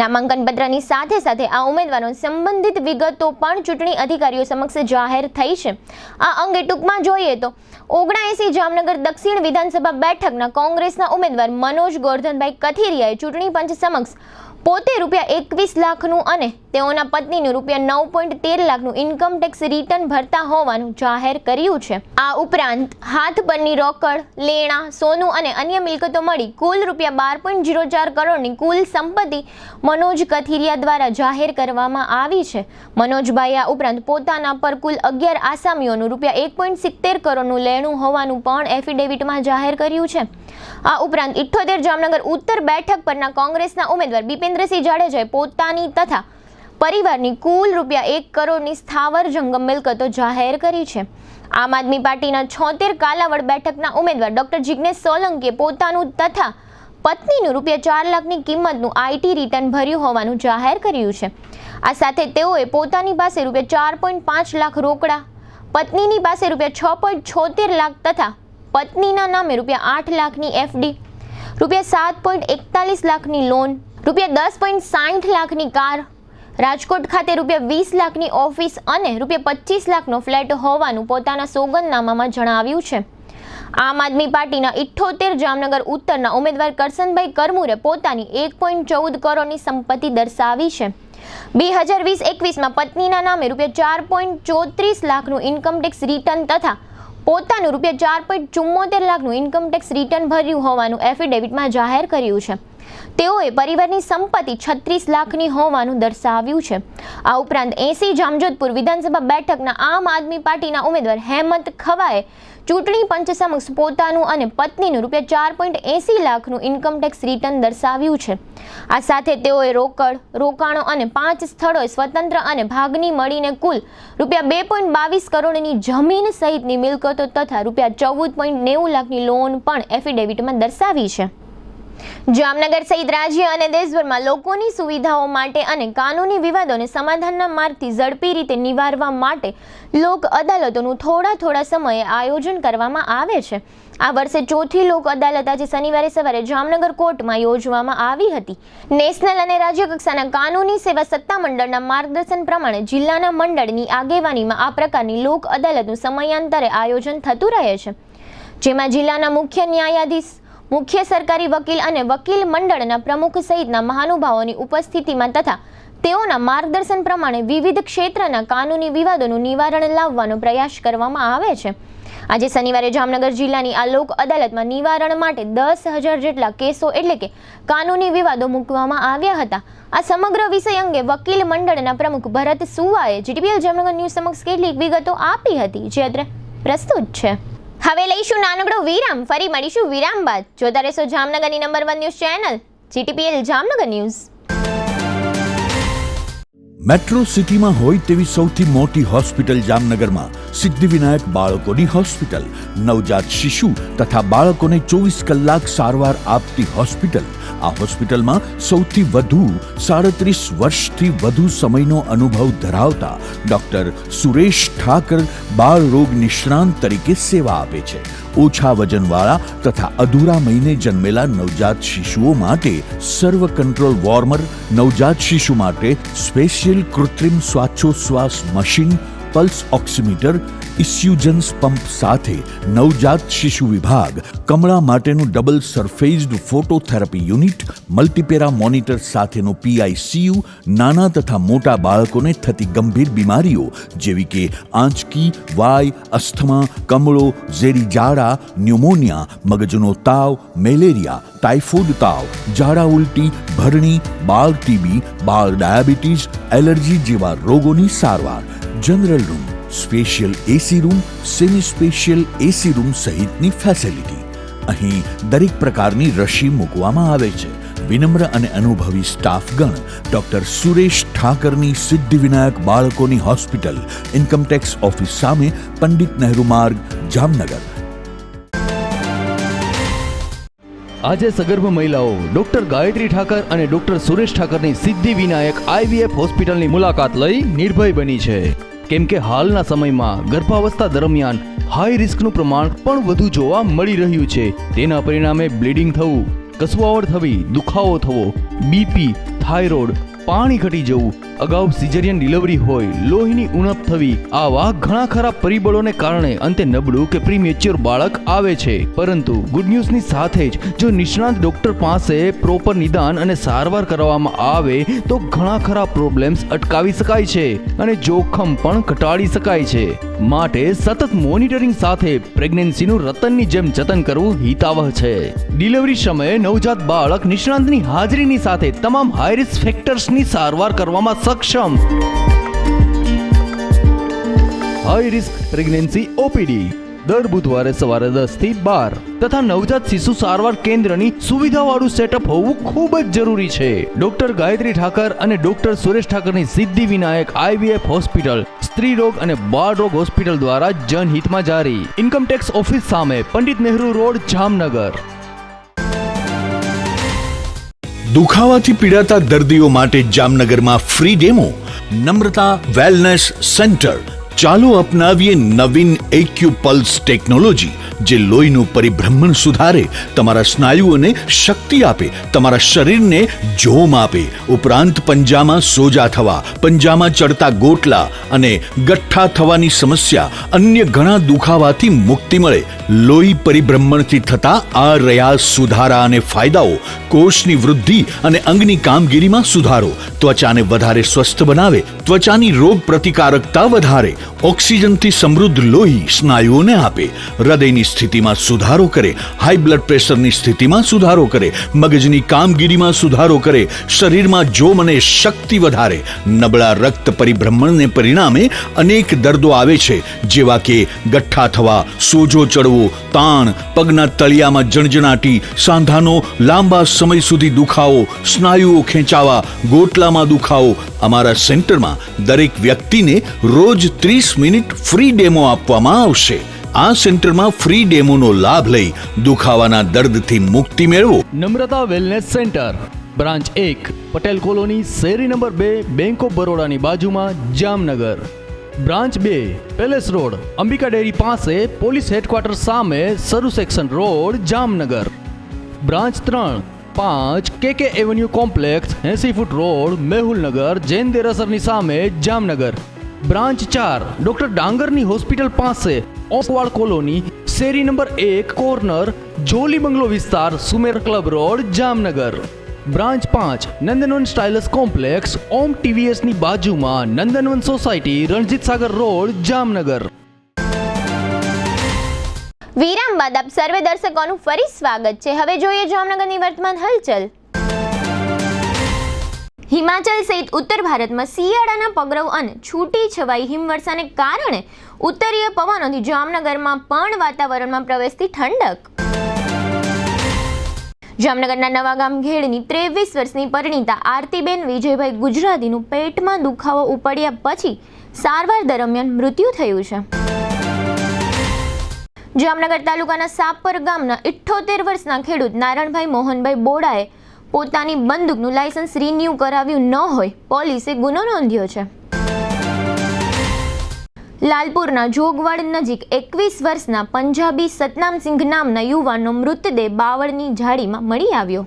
નામાંકન પત્રની સાથે સાથે આ ઉમેદવારો સંબંધિત વિગતો પણ ચૂંટણી અધિકારીઓ સમક્ષ જાહેર થઈ છે. આ અંગે ટૂંકમાં જોઈએ તો 79 જામનગર દક્ષિણ વિધાનસભા બેઠકના કોંગ્રેસના ઉમેદવાર મનોજ ગોરધનભાઈ કથિરિયાએ ચૂંટણી પંચ સમક્ષ પોતે ₹21 લાખનું અને તેઓના પત્નીનું ₹9.13 લાખનું ઇન્કમ ટેક્સ રિટર્ન ભરતા હોવાનું જાહેર કર્યું છે. આ ઉપરાંત હાથ પરની રોકડ, લેણા, સોનું અને અન્ય મિલકતો મળી કુલ ₹12.04 કરોડની કુલ સંપત્તિ મનોજ કથિરિયા દ્વારા જાહેર કરવામાં આવી છે. મનોજભાઈ આ ઉપરાંત પોતાના પર કુલ 11 આસામીઓનું ₹1.70 કરોડનું લેણું હોવાનું પણ એફિડેવિટમાં જાહેર કર્યું છે. આ ઉપરાંત 78 જામનગર ઉત્તર બેઠક પરના કોંગ્રેસના ઉમેદવાર બિપેન્દ્રસિંહ જાડેજાએ પોતાની તથા પરિવારની કુલ ₹1 કરોડની સ્થાવર જંગમ મિલકતો જાહેર કરી છે. આમ આદમી પાર્ટીના 76 કાલાવડ બેઠકના ઉમેદવાર ડોક્ટર જિગ્નેશ સોલંકીએ પોતાનું તથા પત્નીનું ₹4 લાખની કિંમતનું IT રિટર્ન ભર્યું હોવાનું જાહેર કર્યું છે. આ સાથે તેઓએ પોતાની પાસે ₹4.5 લાખ રોકડા, પત્નીની પાસે ₹6.76 લાખ તથા પત્નીના નામે ₹8 લાખની FD, ₹7.41 લાખની લોન, ₹10.60 લાખની કાર, રાજકોટ ખાતે ₹20 લાખની ઓફિસ અને ₹25 લાખનો ફ્લેટ હોવાનું પોતાના સોગંદનામામાં જણાવ્યું છે. આમ આદમી પાર્ટીના 78 જામનગર ઉત્તરના ઉમેદવાર કરસનભાઈ કરમુરે પોતાની 1.14 કરોડની સંપત્તિ દર્શાવી છે. 2020-21માં પત્નીના નામે ₹4.34 લાખનું ઇન્કમ ટેક્સ રિટર્ન તથા પોતાનું ₹4.74 લાખનું ઇન્કમ ટેક્સ રિટર્ન ભર્યું હોવાનું એફિડેવિટમાં જાહેર કર્યું છે. તેઓએ પરિવારની સંપત્તિ 36 લાખની હોવાનું દર્શાવ્યું છે. આ ઉપરાંત 80 જામજોધપુર વિધાનસભા બેઠકના આમ આદમી પાર્ટીના ઉમેદવાર હેમંત ખવાએ ચૂંટણી પંચ સમક્ષ પોતાનું અને પત્નીનું ₹4.80 લાખનું ઇન્કમ ટેક્સ રિટર્ન દર્શાવ્યું છે. આ સાથે તેઓએ રોકડ, રોકાણો અને 5 સ્થળોએ સ્વતંત્ર અને ભાગની મળીને કુલ ₹2.22 કરોડની જમીન સહિતની મિલકતો તથા ₹14.90 લાખની લોન પણ એફિડેવિટમાં દર્શાવી છે. જામનગર સહિત રાજ્ય અને દેશભરમાં લોકોની સુવિધાઓ માટે અને કાનૂની વિવાદોને સમાધાનના માર્ગથી ઝડપી રીતે નિવારવા માટે લોક અદાલતોનું થોડા સમયે આયોજન કરવામાં આવે છે. આ વર્ષે ચોથી લોક અદાલત આજે શનિવારે સવારે જામનગર કોર્ટમાં યોજવામાં આવી હતી. નેશનલ અને રાજ્ય કક્ષાના કાનૂની સેવા સત્તામંડળના માર્ગદર્શન પ્રમાણે જિલ્લાના મંડળની આગેવાનીમાં આ પ્રકારની લોક અદાલતનું સમયાંતરે આયોજન થતું રહે છે, જેમાં જિલ્લાના મુખ્ય ન્યાયાધીશ, મુખ્ય સરકારી વકીલ અને વકીલ મંડળના પ્રમુખ સહિતના મહાનુભાવોની ઉપસ્થિતિમાં તથા તેઓના માર્ગદર્શન પ્રમાણે વિવિધ ક્ષેત્રના કાનૂની વિવાદોનું નિવારણ લાવવાનો પ્રયાસ કરવામાં આવે છે. આજે શનિવારે જામનગર જિલ્લાની આ લોક અદાલતમાં નિવારણ માટે 10,000 જેટલા કેસો એટલે કે કાનૂની વિવાદો મૂકવામાં આવ્યા હતા. આ સમગ્ર વિષય અંગે વકીલ મંડળના પ્રમુખ ભરત સુવાએ જીટીપીએલ જામનગર ન્યૂઝ સમક્ષ કેટલીક વિગતો આપી હતી, જે અત્રે પ્રસ્તુત છે. હવે લઈશું નાનકડો વિરામ, ફરી મળીશું વિરામ બાદ. જોતા રહેશો જામનગરની number 1 news channel GTPL Jamnagar news. Metro સિટીમાં હોય તેવી સૌથી મોટી હોસ્પિટલ જામનગરમાં સિદ્ધિવિનાયક બાળકોની હોસ્પિટલ, નવજાત શિશુ તથા બાળકોને 24 કલાક સારવાર આપતી હોસ્પિટલ. આ હોસ્પિટલમાં સૌથી વધુ 37 વર્ષથી વધુ સમયનો અનુભવ ધરાવતા ડોક્ટર સુરેશ ઠાકર બાળ રોગ નિષ્ણાંત તરીકે સેવા આપે છે. ઓછા વજનવાળા તથા અધૂરા મહિને જન્મેલા નવજાત શિશુઓ માટે સર્વ કંટ્રોલ વોર્મર, નવજાત શિશુ માટે સ્પેશિયલ કૃત્રિમ શ્વાસોચ્છ્વાસ મશીન, પલ્સ ઓક્સિમીટર, ઇસ્યુજન્સ પંપ સાથે નવજાત શિશુ વિભાગ, કમળા માટેનું double surfaced phototherapy unit, multipara monitor સાથેનો PICU, નાના તથા મોટા બાળકોને થતી ગંભીર બીમારીઓ જેવી કે આંચકી, વાય, અસ્થમા, કમળો, ઝેરી ઝાડા, ન્યુમોનિયા, મગજનો તાવ, મેલેરિયા, ટાઇફોઇડ તાવ, ઝાડા ઉલટી, ભરણી, બાળ ટીબી, બાળ ડાયાબિટીસ, એલર્જી જેવા રોગોની સારવાર, general room, special AC room, semi special AC room સહિતની ફેસિલિટી. અહીં દરેક પ્રકારની રસી મૂકવામાં આવે છે. વિનમ્ર અને અનુભવી સ્ટાફગણ ડોક્ટર સુરેશ ઠાકરની સિદ્ધિવિનાયક બાળકોની હોસ્પિટલ, ઇન્કમટેક્સ ઓફિસ સામે, પંડિત નહેરુ માર્ગ, જામનગર. આજે સગર્ભ મહિલાઓ ડોક્ટર ગાયત્રી ઠાકર અને ડોક્ટર સુરેશ ઠાકરની સિદ્ધિવિનાયક IVF હોસ્પિટલની મુલાકાત લઈ નિર્ભય બની છે, કેમ કે હાલના સમયમાં ગર્ભાવસ્થા દરમિયાન હાઈ રિસ્કનું પ્રમાણ પણ વધુ જોવા મળી રહ્યું છે. તેના પરિણામે બ્લીડિંગ થવું, કસવાવડ થવી, દુખાવો થવો, BP, થાઇરોઇડ, પાણી ઘટી જવું, અગાઉ સિઝેરિયન ડિલિવરી હોય, લોહીની ઉણપ થવી, આવા ઘણા ખરા પરિબળોને કારણે અંતે નબળું કે પ્રીમેચ્યોર બાળક આવે છે. પરંતુ ગુડ ન્યૂઝની સાથે જ જો નિષ્ણાંત ડોક્ટર પાસે પ્રોપર નિદાન અને સારવાર કરવામાં આવે તો ઘણા ખરા પ્રોબ્લેમ્સ અટકાવી શકાય છે અને જોખમ પણ ઘટાડી શકાય છે. માટે સતત મોનિટરિંગ સાથે પ્રેગ્નન્સીનું રતનની જેમ જતન કરવું હિતાવહ છે. ડિલિવરી સમયે નવજાત બાળક નિષ્ણાંતની હાજરીની સાથે તમામ હાઈ રિસ્ક ફેક્ટર્સની સારવાર કરવામાં સક્ષમ. હાઈ રિસ્ક પ્રેગ્નન્સી OPD દર બુધવારે સવારે 10 થી 12 તથા નવજાત શિશુ સારવાર કેન્દ્રની સુવિધાવાળું સેટઅપ હોવું ખૂબ જ જરૂરી છે. ડોક્ટર ગાયત્રી ઠાકર અને ડોક્ટર સુરેશ ઠાકરની સિદ્ધિવિનાયક IVF હોસ્પિટલ, સ્ત્રી રોગ અને બાળ રોગ હોસ્પિટલ દ્વારા જનહિતમાં જારી. ઇન્કમટેક્સ ઓફિસ સામે, પંડિત નહેરુ રોડ, જામનગર. દુખાવાથી પીડાતા દર્દીઓ માટે જામનગરમાં ફ્રી ડેમો. નમ્રતા વેલનેસ સેન્ટર. ચાલો અપનાવીએ નવીન એક્યુપલ્સ ટેકનોલોજી, જે લોહીનું પરિભ્રમણ સુધારે, તમારા સ્નાયુઓને શક્તિ આપે, તમારા શરીરને જોમ આપે. ઉપરાંત પંજામાં સોજા થવા, પંજામાં ચડતા ગોટલા અને ગઠ્ઠા થવાની સમસ્યા, અન્ય ઘણા દુખાવાથી મુક્તિ મળે. લોહી પરિભ્રમણથી થતા આ રહ્યા સુધારા અને ફાયદાઓ. કોષની વૃદ્ધિ અને અંગની કામગીરીમાં સુધારો, ત્વચાને વધારે સ્વસ્થ બનાવે, ત્વચાની રોગ પ્રતિકારકતા વધારે, ઓક્સિજનથી સમૃદ્ધ લોહી સ્નાયુઓને આપે, હૃદયની સ્થિતિમાં સુધારો કરે, હાઈ બ્લડ પ્રેશરની સ્થિતિમાં સુધારો કરે, મગજની કામગીરીમાં સુધારો કરે, શરીરમાં જોમ અને શક્તિ વધારે. નબળા રક્ત પરિભ્રમણને પરિણામે અનેક દર્દો આવે છે, જેવા કે ગઠ્ઠા થવા, સોજો ચડવો, તાણ, પગના તળિયામાં જણજણાટી, સાંધાનો લાંબા સમય સુધી દુખાવો, સ્નાયુઓ ખેંચાવા, ગોટલામાં દુખાવો. અમારા સેન્ટરમાં દરેક વ્યક્તિને રોજ 30 મિનિટ ફ્રી ડેમો આપવામાં આવશે. આ સેન્ટરમાં ફ્રી ડેમોનો લાભ લઈ દુખાવાના દર્દથી મુક્તિ મેળવો. Namrata wellness centre branch 1 Patel colony શેરી નંબર 2 બેંક ઓફ બરોડાની બાજુમાં Jamnagar. Branch 2 palace road Ambika dairy પાસે પોલીસ હેડક્વાર્ટર સામે Saru section road Jamnagar. Branch 3-5 KK avenue complex 80 foot road Mehulnagar Jain દેરાસરની સામે જામનગર. બ્રાન્ચ 4 ડોક્ટર ડાંગરની હોસ્પિટલ પાસે ઓકવાડ કોલોની શેરી નંબર 1 કોર્નર જોલી બંગલો વિસ્તાર Sumer club road Jamnagar. Branch 5 Nandanvan stylus complex ઓમ ટીવીએસ ની બાજુમાં નંદનવન સોસાયટી રણજીત સાગર રોડ જામનગર. વિરામ બાદ આપ સર્વે દર્શકોનું ફરી સ્વાગત છે. હવે જોઈએ જામનગરની વર્તમાન હલચલ. હિમાચલ સહિત ઉત્તર ભારતમાં શિયાળાના પગરવ અને છૂટી છવાઈ હિમવર્ષાને કારણે ઉત્તરીય પવનોથી જામનગરમાં પણ વાતાવરણમાં પ્રવેશતી ઠંડક. જામનગરના નવાગામ ઘેડની 23 વર્ષની પરિણીતા આરતીબેન વિજયભાઈ ગુજરાતીનું પેટમાં દુખાવો ઉપડ્યા પછી સારવાર દરમિયાન મૃત્યુ થયું છે. જામનગર તાલુકાના સાપર ગામના 78 વર્ષના ખેડૂત નારણભાઈ મોહનભાઈ બોડાએ પોતાની બંદૂકનું લાયસન્સ રિન્યુ કરાવ્યું ન હોય પોલીસે ગુનો નોંધ્યો છે. લાલપુરના જોગવાડ નજીક 21 વર્ષના પંજાબી સતનામસિંઘ નામના યુવાનનો મૃતદેહ બાવળની ઝાડીમાં મળી આવ્યો.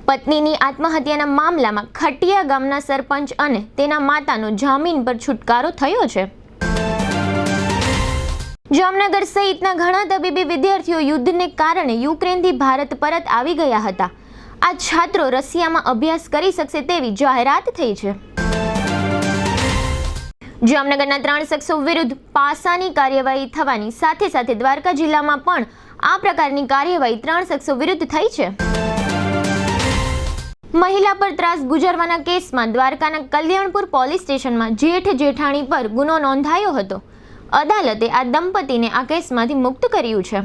પત્નીની આત્મહત્યાના મામલામાં ખટિયા ગામના સરપંચ અને તેના માતાનો જામીન પર છુટકારો થયો છે. જામનગર સહિતના ઘણા તબીબી વિદ્યાર્થીઓ યુદ્ધને કારણે યુક્રેનથી ભારત પરત આવી ગયા હતા. આ છાત્રો રશિયામાં અભ્યાસ કરી શકશે તેવી જાહેરાત થઈ છે. જામનગરના 3 શખ્સો વિરુદ્ધ પાસાની કાર્યવાહી થવાની સાથે સાથે દ્વારકા જિલ્લામાં પણ આ પ્રકારની કાર્યવાહી 3 શખ્સો વિરુદ્ધ થઈ છે. મહિલા પર ત્રાસ ગુજારવાના કેસમાં દ્વારકાના કલ્યાણપુર પોલીસ સ્ટેશનમાં જેઠ જેઠાણી પર ગુનો નોંધાયો હતો. અદાલતે આ દંપતીને આ કેસમાંથી મુક્ત કર્યું છે.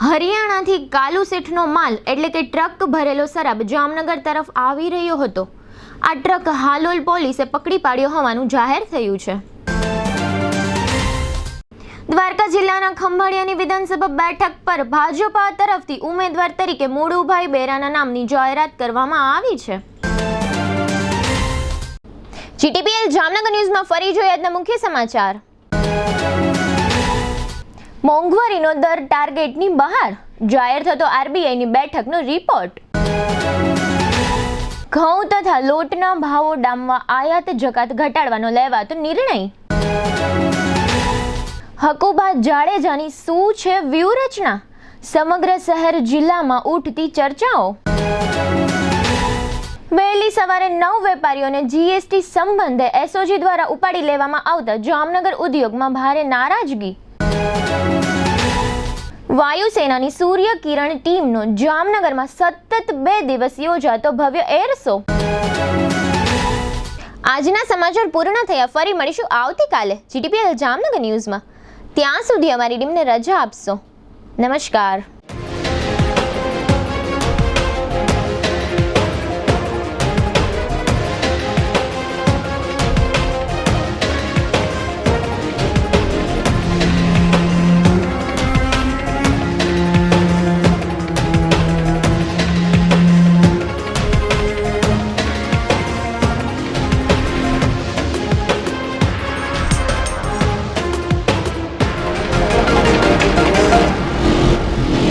હરિયાણાથી કાલુ શેઠનો માલ એટલે કે ટ્રક ભરેલો શરાબ જામનગર તરફ આવી રહ્યો હતો. આ ટ્રક હાલોલ પોલીસે પકડી પાડ્યો હોવાનું જાહેર થયું છે. દ્વારકા જિલ્લાના ખંભાળિયાની વિધાનસભા બેઠક પર ભાજપા તરફથી ઉમેદવાર તરીકે મોડુભાઈ બેરાના નામની જાહેરાત કરવામાં આવી છે. જીટીપીએલ જામનગર ન્યૂઝમાં ફરી જોઈએ આજના મુખ્ય સમાચાર. મોંઘવારીનો દર ટાર્ગેટની બહાર, જાહેર થતો આરબીઆઈની બેઠકનો રિપોર્ટ. ઘઉં તથા લોટના ભાવો ડામવા આયાત જકાત ઘટાડવાનો લેવાતો નિર્ણય. હકુબા જાડેજાની શું છે વ્યૂહરચના? સમગ્ર શહેર જિલ્લામાં ઉઠતી ચર્ચાઓ. વહેલી સવારે 9 વેપારીઓને જીએસટી સંબંધે એસઓજી દ્વારા ઉપાડી લેવામાં આવતા જામનગર ઉદ્યોગમાં ભારે નારાજગી. વાયુસેનાની સૂર્ય કિરણ ટીમનો જામનગરમાં સતત 2 દિવસ યોજાતો ભવ્ય એર શો. આજના સમાચાર પૂર્ણ થયા. ફરી મળીશું આવતીકાલે જીટીપીએલ જામનગર ન્યૂઝમાં. ત્યાં સુધી અમારી ટીમને રજા આપશો. નમસ્કાર.